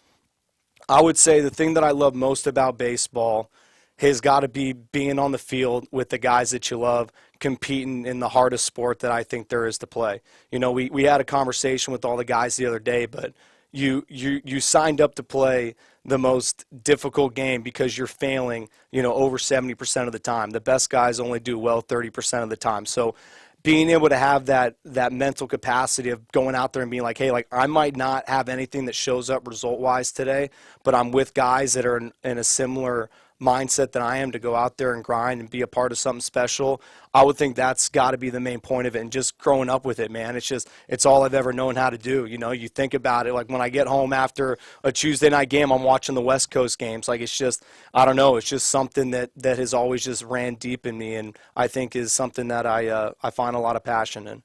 I would say the thing that I love most about baseball has got to be being on the field with the guys that you love, competing in the hardest sport that I think there is to play. You know, we had a conversation with all the guys the other day, but you signed up to play the most difficult game because you're failing, you know, over 70% of the time. The best guys only do well 30% of the time. So being able to have that mental capacity of going out there and being like, hey, like I might not have anything that shows up result-wise today, but I'm with guys that are in a similar mindset that I am, to go out there and grind and be a part of something special. I would think that's got to be the main point of it. And just growing up with it, man, it's all I've ever known how to do. You know, you think about it, like when I get home after a Tuesday night game, I'm watching the West Coast games. Like it's just, I don't know, it's just something that has always just ran deep in me, and I think is something that I find a lot of passion in.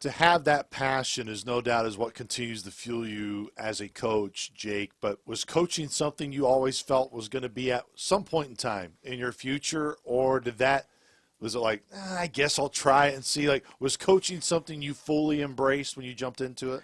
To have that passion is no doubt is what continues to fuel you as a coach, Jake. But was coaching something you always felt was going to be at some point in time in your future, or was it like, I guess I'll try it and see? Like, was coaching something you fully embraced when you jumped into it?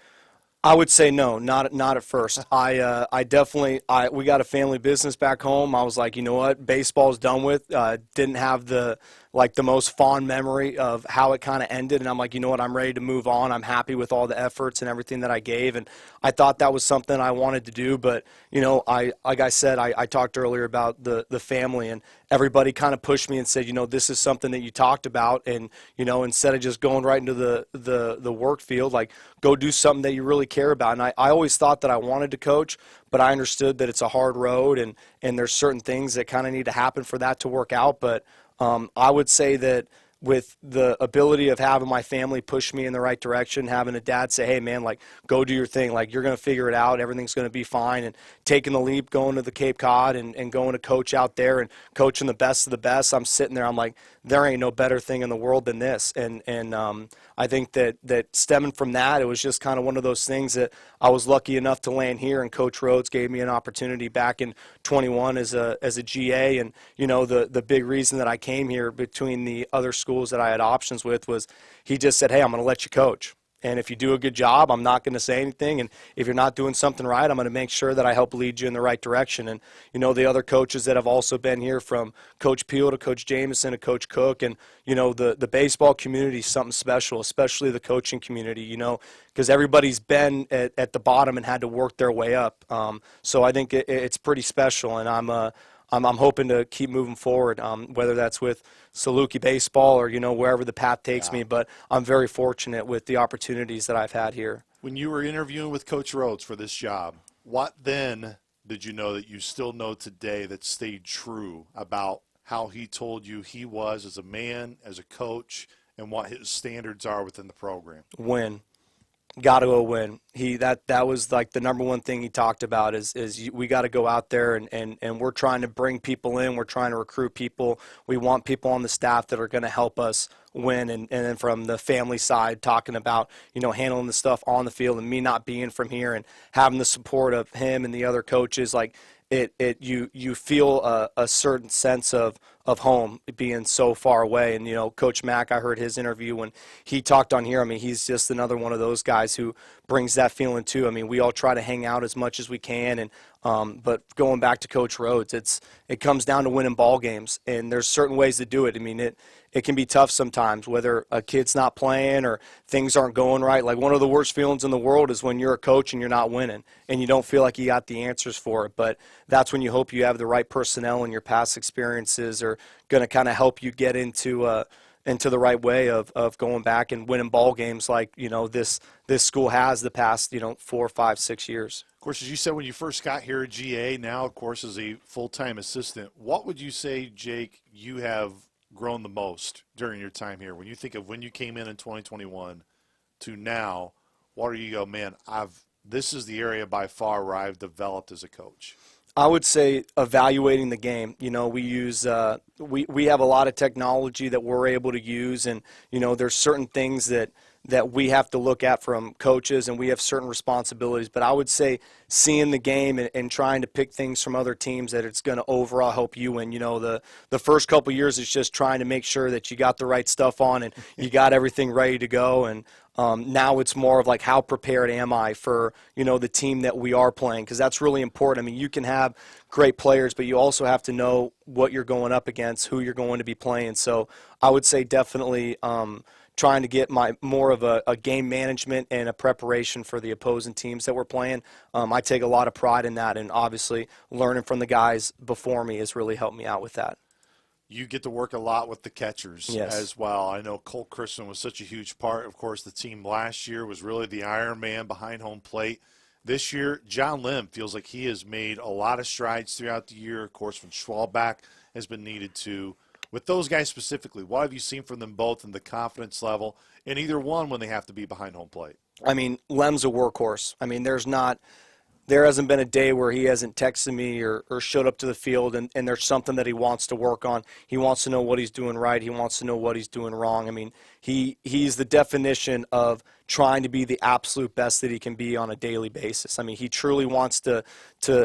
I would say no, not at first. I definitely we got a family business back home. I was like, you know what, baseball's done with. Didn't have the like the most fond memory of how it kind of ended. And I'm like, you know what, I'm ready to move on. I'm happy with all the efforts and everything that I gave. And I thought that was something I wanted to do. But, you know, like I said, I talked earlier about the family, and everybody kind of pushed me and said, you know, this is something that you talked about. And, you know, instead of just going right into the work field, like go do something that you really care about. And I always thought that I wanted to coach, but I understood that it's a hard road, and there's certain things that kind of need to happen for that to work out. But I would say that with the ability of having my family push me in the right direction, having a dad say, hey, man, like, go do your thing. Like, you're going to figure it out. Everything's going to be fine. And taking the leap, going to the Cape Cod and going to coach out there and coaching the best of the best, I'm sitting there, I'm like, there ain't no better thing in the world than this. And I think that stemming from that, it was just kind of one of those things that I was lucky enough to land here, and Coach Rhodes gave me an opportunity back in 21 as a GA. And, you know, the big reason that I came here between the other schools that I had options with was he just said, hey, I'm going to let you coach. And if you do a good job, I'm not going to say anything. And if you're not doing something right, I'm going to make sure that I help lead you in the right direction. And, you know, the other coaches that have also been here, from Coach Peel to Coach Jameson to Coach Cook, and, you know, the baseball community is something special, especially the coaching community, you know, because everybody's been at the bottom and had to work their way up. So I think it's pretty special, and I'm hoping to keep moving forward, whether that's with Saluki Baseball or, you know, wherever the path takes me. But I'm very fortunate with the opportunities that I've had here. When you were interviewing with Coach Rhodes for this job, what then did you know that you still know today that stayed true about how he told you he was as a man, as a coach, and what his standards are within the program? Win. Got to go win. That was like the number one thing he talked about is we got to go out there and we're trying to bring people in. We're trying to recruit people. We want people on the staff that are going to help us win. And then from the family side, talking about, you know, handling the stuff on the field, and me not being from here and having the support of him and the other coaches, like you feel a certain sense of home being so far away. And, you know, Coach Mack, I heard his interview when he talked on here. I mean, he's just another one of those guys who brings that feeling too. I mean, we all try to hang out as much as we can, and but going back to Coach Rhodes, it comes down to winning ball games, and there's certain ways to do it. I mean, it can be tough sometimes, whether a kid's not playing or things aren't going right. Like, one of the worst feelings in the world is when you're a coach and you're not winning and you don't feel like you got the answers for it. But that's when you hope you have the right personnel, and your past experiences are going to kind of help you get into the right way of going back and winning ball games like, you know, this school has the past, you know, 4, 5, 6 years. Of course, as you said, when you first got here at GA, now, of course, as a full-time assistant, what would you say, Jake, you have grown the most during your time here? When you think of when you came in 2021 to now, what do you go, man, this is the area by far where I've developed as a coach? I would say evaluating the game. You know, we use we have a lot of technology that we're able to use, and, you know, there's certain things that we have to look at from coaches, and we have certain responsibilities. But I would say seeing the game and trying to pick things from other teams that it's going to overall help you win. You know, the first couple of years is just trying to make sure that you got the right stuff on and you got everything ready to go. And now it's more of like, how prepared am I for, you know, the team that we are playing? Because that's really important. I mean, you can have great players, but you also have to know what you're going up against, who you're going to be playing. So I would say definitely trying to get more of a game management and a preparation for the opposing teams that we're playing. I take a lot of pride in that, and obviously learning from the guys before me has really helped me out with that. You get to work a lot with the catchers as well. I know Cole Chrisman was such a huge part. Of course, the team last year was really the Iron Man behind home plate. This year, John Lim feels like he has made a lot of strides throughout the year. Of course, when Schwalbach has been needed to. With those guys specifically, what have you seen from them both in the confidence level in either one when they have to be behind home plate? I mean, Lem's a workhorse. I mean, there hasn't been a day where he hasn't texted me or showed up to the field and there's something that he wants to work on. He wants to know what he's doing right. He wants to know what he's doing wrong. I mean, he's the definition of trying to be the absolute best that he can be on a daily basis. I mean, he truly wants to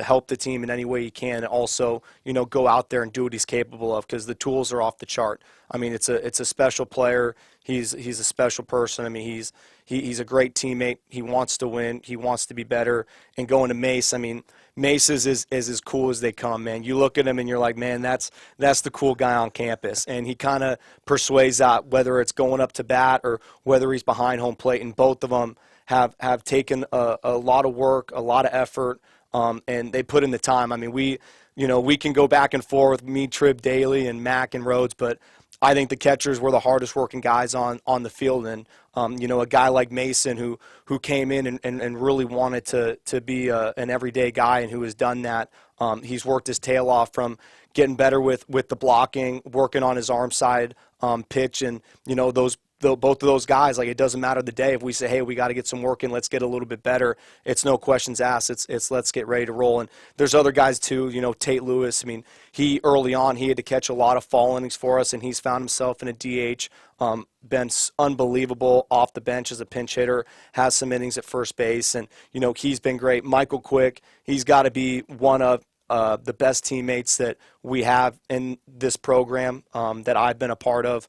help the team in any way he can, and also, you know, go out there and do what he's capable of, because the tools are off the chart. I mean, it's a special player. He's a special person. I mean, he's a great teammate. He wants to win. He wants to be better. And going to Mace, I mean, Mace's is as cool as they come, man. You look at him and you're like, man, that's the cool guy on campus. And he kind of persuades that, whether it's going up to bat or whether he's behind home plate. And both of them have taken a lot of work, a lot of effort, and they put in the time. I mean, we can go back and forth, me, Trib, Daly, and Mac and Rhodes, but I think the catchers were the hardest working guys on the field. And, a guy like Mason who came in and really wanted to be an everyday guy and who has done that. He's worked his tail off from getting better with the blocking, working on his arm side pitch, and, both of those guys, like, it doesn't matter the day. If we say, hey, we got to get some work in, let's get a little bit better, it's no questions asked. It's let's get ready to roll. And there's other guys too, Tate Lewis. I mean, early on, he had to catch a lot of fall innings for us, and he's found himself in a DH. Been unbelievable off the bench as a pinch hitter, has some innings at first base, and, he's been great. Michael Quick, he's got to be one of the best teammates that we have in this program that I've been a part of.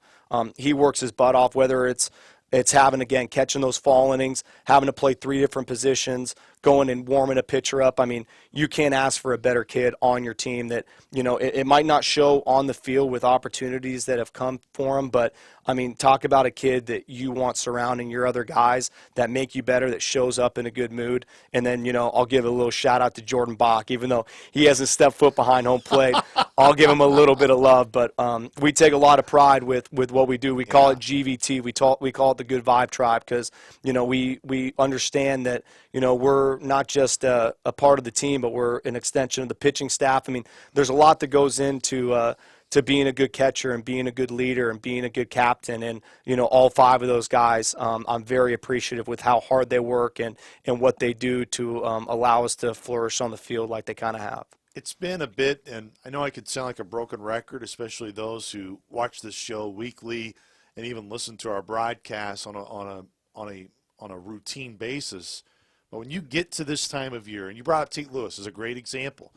He works his butt off, whether it's catching those fall innings, having to play 3 different positions, going and warming a pitcher up. I mean, you can't ask for a better kid on your team that, it might not show on the field with opportunities that have come for him, but, I mean, talk about a kid that you want surrounding your other guys that make you better, that shows up in a good mood. And then, I'll give a little shout out to Jordan Bach, even though he hasn't stepped foot behind home plate. I'll give him a little bit of love, but we take a lot of pride with what we do. We call it GVT. We call it the Good Vibe Tribe because, we understand that, we're not just a part of the team, but we're an extension of the pitching staff. I mean, there's a lot that goes into to being a good catcher and being a good leader and being a good captain. And, all 5 of those guys, I'm very appreciative with how hard they work and what they do to allow us to flourish on the field like they kind of have. It's been a bit, and I know I could sound like a broken record, especially those who watch this show weekly and even listen to our broadcasts on a routine basis. But when you get to this time of year, and you brought up Tate Lewis as a great example,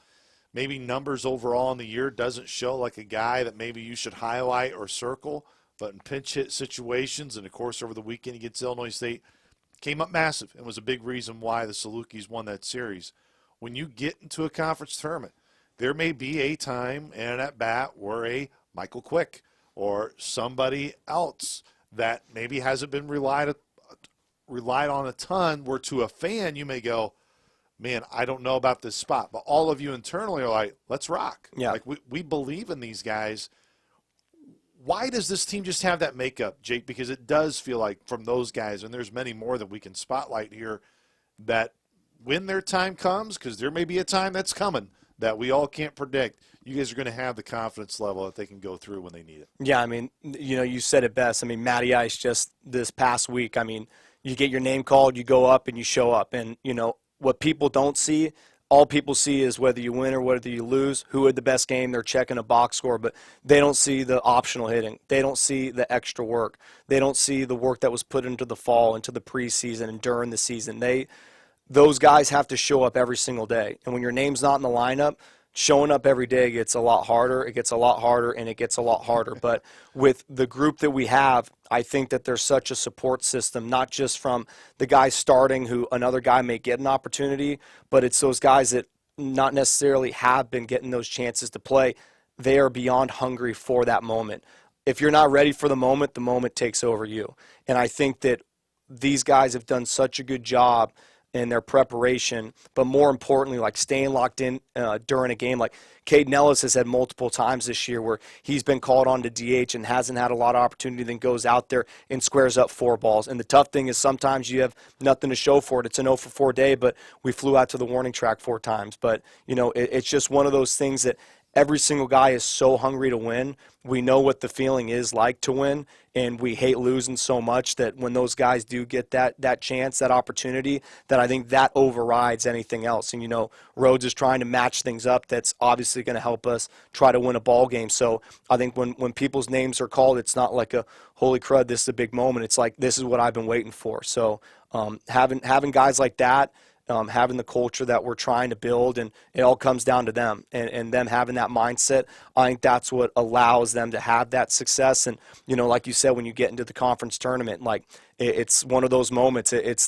maybe numbers overall in the year doesn't show like a guy that maybe you should highlight or circle, but in pinch hit situations, and of course over the weekend against Illinois State, came up massive and was a big reason why the Salukis won that series. When you get into a conference tournament, there may be a time and an at-bat where a Michael Quick or somebody else that maybe hasn't been relied on a ton, where to a fan you may go, man, I don't know about this spot. But all of you internally are like, let's rock. Yeah. Like, we believe in these guys. Why does this team just have that makeup, Jake? Because it does feel like from those guys, and there's many more that we can spotlight here, that when their time comes, because there may be a time that's coming that we all can't predict, you guys are going to have the confidence level that they can go through when they need it. Yeah, I mean, you said it best. I mean, Matty Ice just this past week, I mean, you get your name called, you go up and you show up. And, what people don't see, all people see is whether you win or whether you lose, who had the best game. They're checking a box score, but they don't see the optional hitting. They don't see the extra work. They don't see the work that was put into the fall, into the preseason, and during the season. Those guys have to show up every single day. And when your name's not in the lineup, showing up every day gets a lot harder. It gets a lot harder, and it gets a lot harder. But with the group that we have, I think that there's such a support system, not just from the guys starting who another guy may get an opportunity, but it's those guys that not necessarily have been getting those chances to play. They are beyond hungry for that moment. If you're not ready for the moment takes over you. And I think that these guys have done such a good job in their preparation, but more importantly, like staying locked in during a game. Like Caden Ellis has had multiple times this year where he's been called on to DH and hasn't had a lot of opportunity, then goes out there and squares up 4 balls. And the tough thing is sometimes you have nothing to show for it. It's an 0 for 4 day, but we flew out to the warning track 4 times. But, it's just one of those things that every single guy is so hungry to win. We know what the feeling is like to win, and we hate losing so much that when those guys do get that chance, that opportunity, that I think that overrides anything else. And, Rhodes is trying to match things up. That's obviously going to help us try to win a ball game. So I think when people's names are called, it's not like a holy crud, this is a big moment. It's like, this is what I've been waiting for. So having guys like that having the culture that we're trying to build, and it all comes down to them and them having that mindset. I think that's what allows them to have that success. And, like you said, when you get into the conference tournament, like it's one of those moments. It's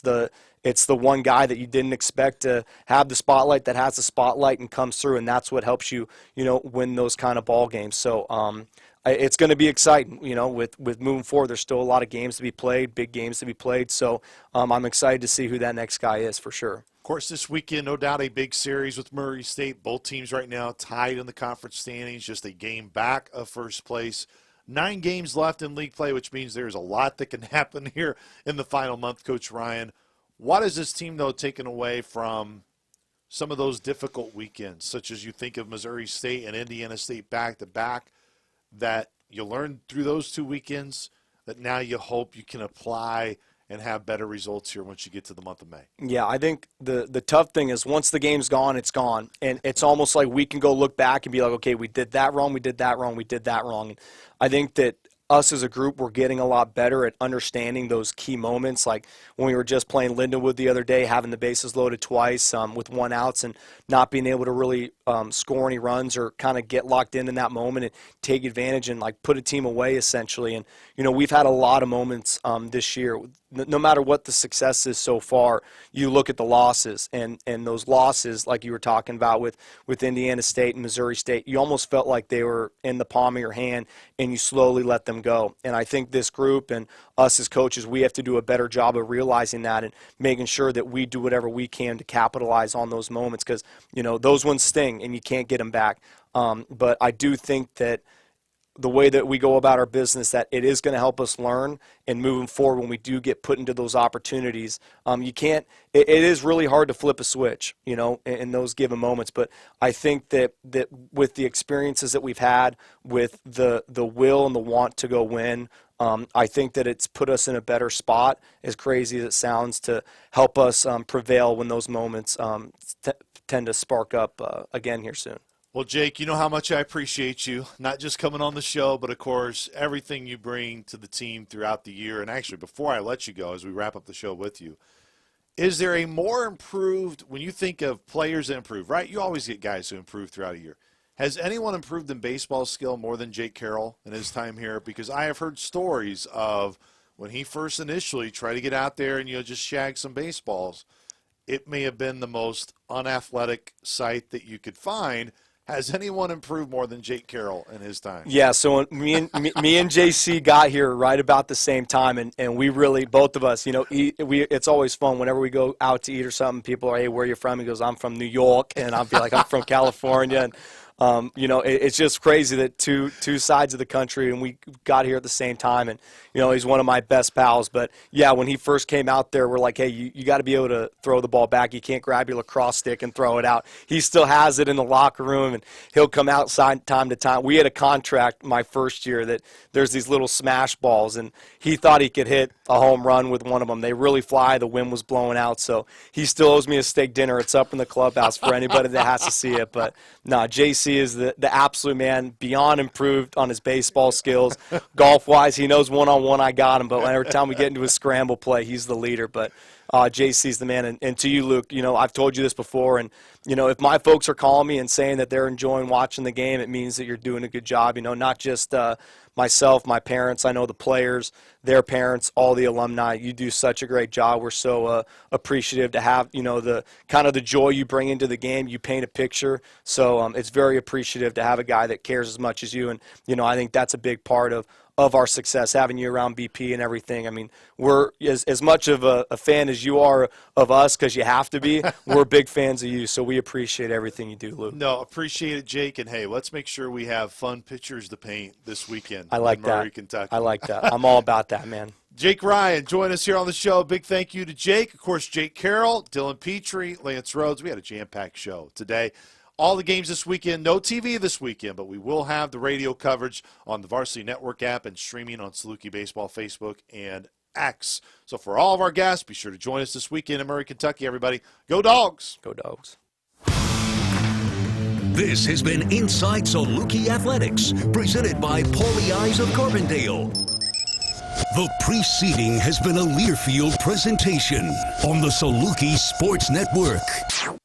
the one guy that you didn't expect to have the spotlight that has the spotlight and comes through, and that's what helps you, win those kind of ball games. So it's going to be exciting, with moving forward. There's still a lot of games to be played, big games to be played. So I'm excited to see who that next guy is for sure. Of course, this weekend, no doubt a big series with Murray State. Both teams right now tied in the conference standings, just a game back of first place. 9 games left in league play, which means there's a lot that can happen here in the final month, Coach Ryan. What is this team, though, taken away from some of those difficult weekends, such as you think of Missouri State and Indiana State back-to-back, that you learned through those 2 weekends that now you hope you can apply and have better results here once you get to the month of May? Yeah, I think the tough thing is once the game's gone, it's gone. And it's almost like we can go look back and be like, okay, we did that wrong, we did that wrong, we did that wrong. And I think that us as a group, we're getting a lot better at understanding those key moments. Like when we were just playing Lindenwood the other day, having the bases loaded twice with 1 outs and not being able to really score any runs or kind of get locked in that moment and take advantage and like put a team away essentially. And, we've had a lot of moments this year. No matter what the success is so far, you look at the losses and those losses, like you were talking about with Indiana State and Missouri State, you almost felt like they were in the palm of your hand and you slowly let them go. And I think this group and us as coaches, we have to do a better job of realizing that and making sure that we do whatever we can to capitalize on those moments because, those ones sting and you can't get them back. But I do think that the way that we go about our business, that it is going to help us learn and moving forward when we do get put into those opportunities. It is really hard to flip a switch, in those given moments. But I think that with the experiences that we've had, with the will and the want to go win, I think that it's put us in a better spot, as crazy as it sounds, to help us prevail when those moments tend to spark up again here soon. Well, Jake, you know how much I appreciate you, not just coming on the show, but, of course, everything you bring to the team throughout the year. And actually, before I let you go, as we wrap up the show with you, is there a more improved, when you think of players that improve, right? You always get guys who improve throughout a year. Has anyone improved in baseball skill more than Jake Carroll in his time here? Because I have heard stories of when he first initially tried to get out there and, just shag some baseballs, it may have been the most unathletic sight that you could find. Has anyone improved more than Jake Carroll in his time? Yeah, so me and JC got here right about the same time, and we really, both of us, it's always fun whenever we go out to eat or something. People are, hey, where are you from? He goes, I'm from New York, and I'll be like, I'm from California, and it's just crazy that two sides of the country, and we got here at the same time, and he's one of my best pals. But yeah, when he first came out there, we're like, hey, you got to be able to throw the ball back. You can't grab your lacrosse stick and throw it out. He still has it in the locker room, and he'll come outside time to time. We had a contract my first year that there's these little smash balls, and he thought he could hit a home run with one of them. They really fly. The wind was blowing out, so he still owes me a steak dinner. It's up in the clubhouse for anybody that has to see it. But no, JC is the absolute man, beyond improved on his baseball skills. Golf-wise, he knows one-on-one I got him, but every time we get into a scramble play, he's the leader. But JC's the man. And to you, Luke, I've told you this before, and, if my folks are calling me and saying that they're enjoying watching the game, it means that you're doing a good job, not just myself, my parents, I know the players, their parents, all the alumni. You do such a great job. We're so appreciative to have, the kind of the joy you bring into the game. You paint a picture. So it's very appreciative to have a guy that cares as much as you. And, I think that's a big part of our success, having you around BP and everything. I mean, we're as much of a fan as you are of us, because you have to be. We're big fans of you, so we appreciate everything you do, Lou. No, appreciate it, Jake. And, hey, let's make sure we have fun pictures to paint this weekend I like in Murray, that. Kentucky. I like that. I'm all about that, man. Jake Ryan, join us here on the show. Big thank you to Jake. Of course, Jake Carroll, Dylan Petrey, Lance Rhodes. We had a jam-packed show today. All the games this weekend, no TV this weekend, but we will have the radio coverage on the Varsity Network app and streaming on Saluki Baseball, Facebook, and X. So for all of our guests, be sure to join us this weekend in Murray, Kentucky, everybody. Go Dogs! Go Dogs. This has been Inside Saluki Athletics, presented by Paulie Eyes of Carbondale. The preceding has been a Learfield presentation on the Saluki Sports Network.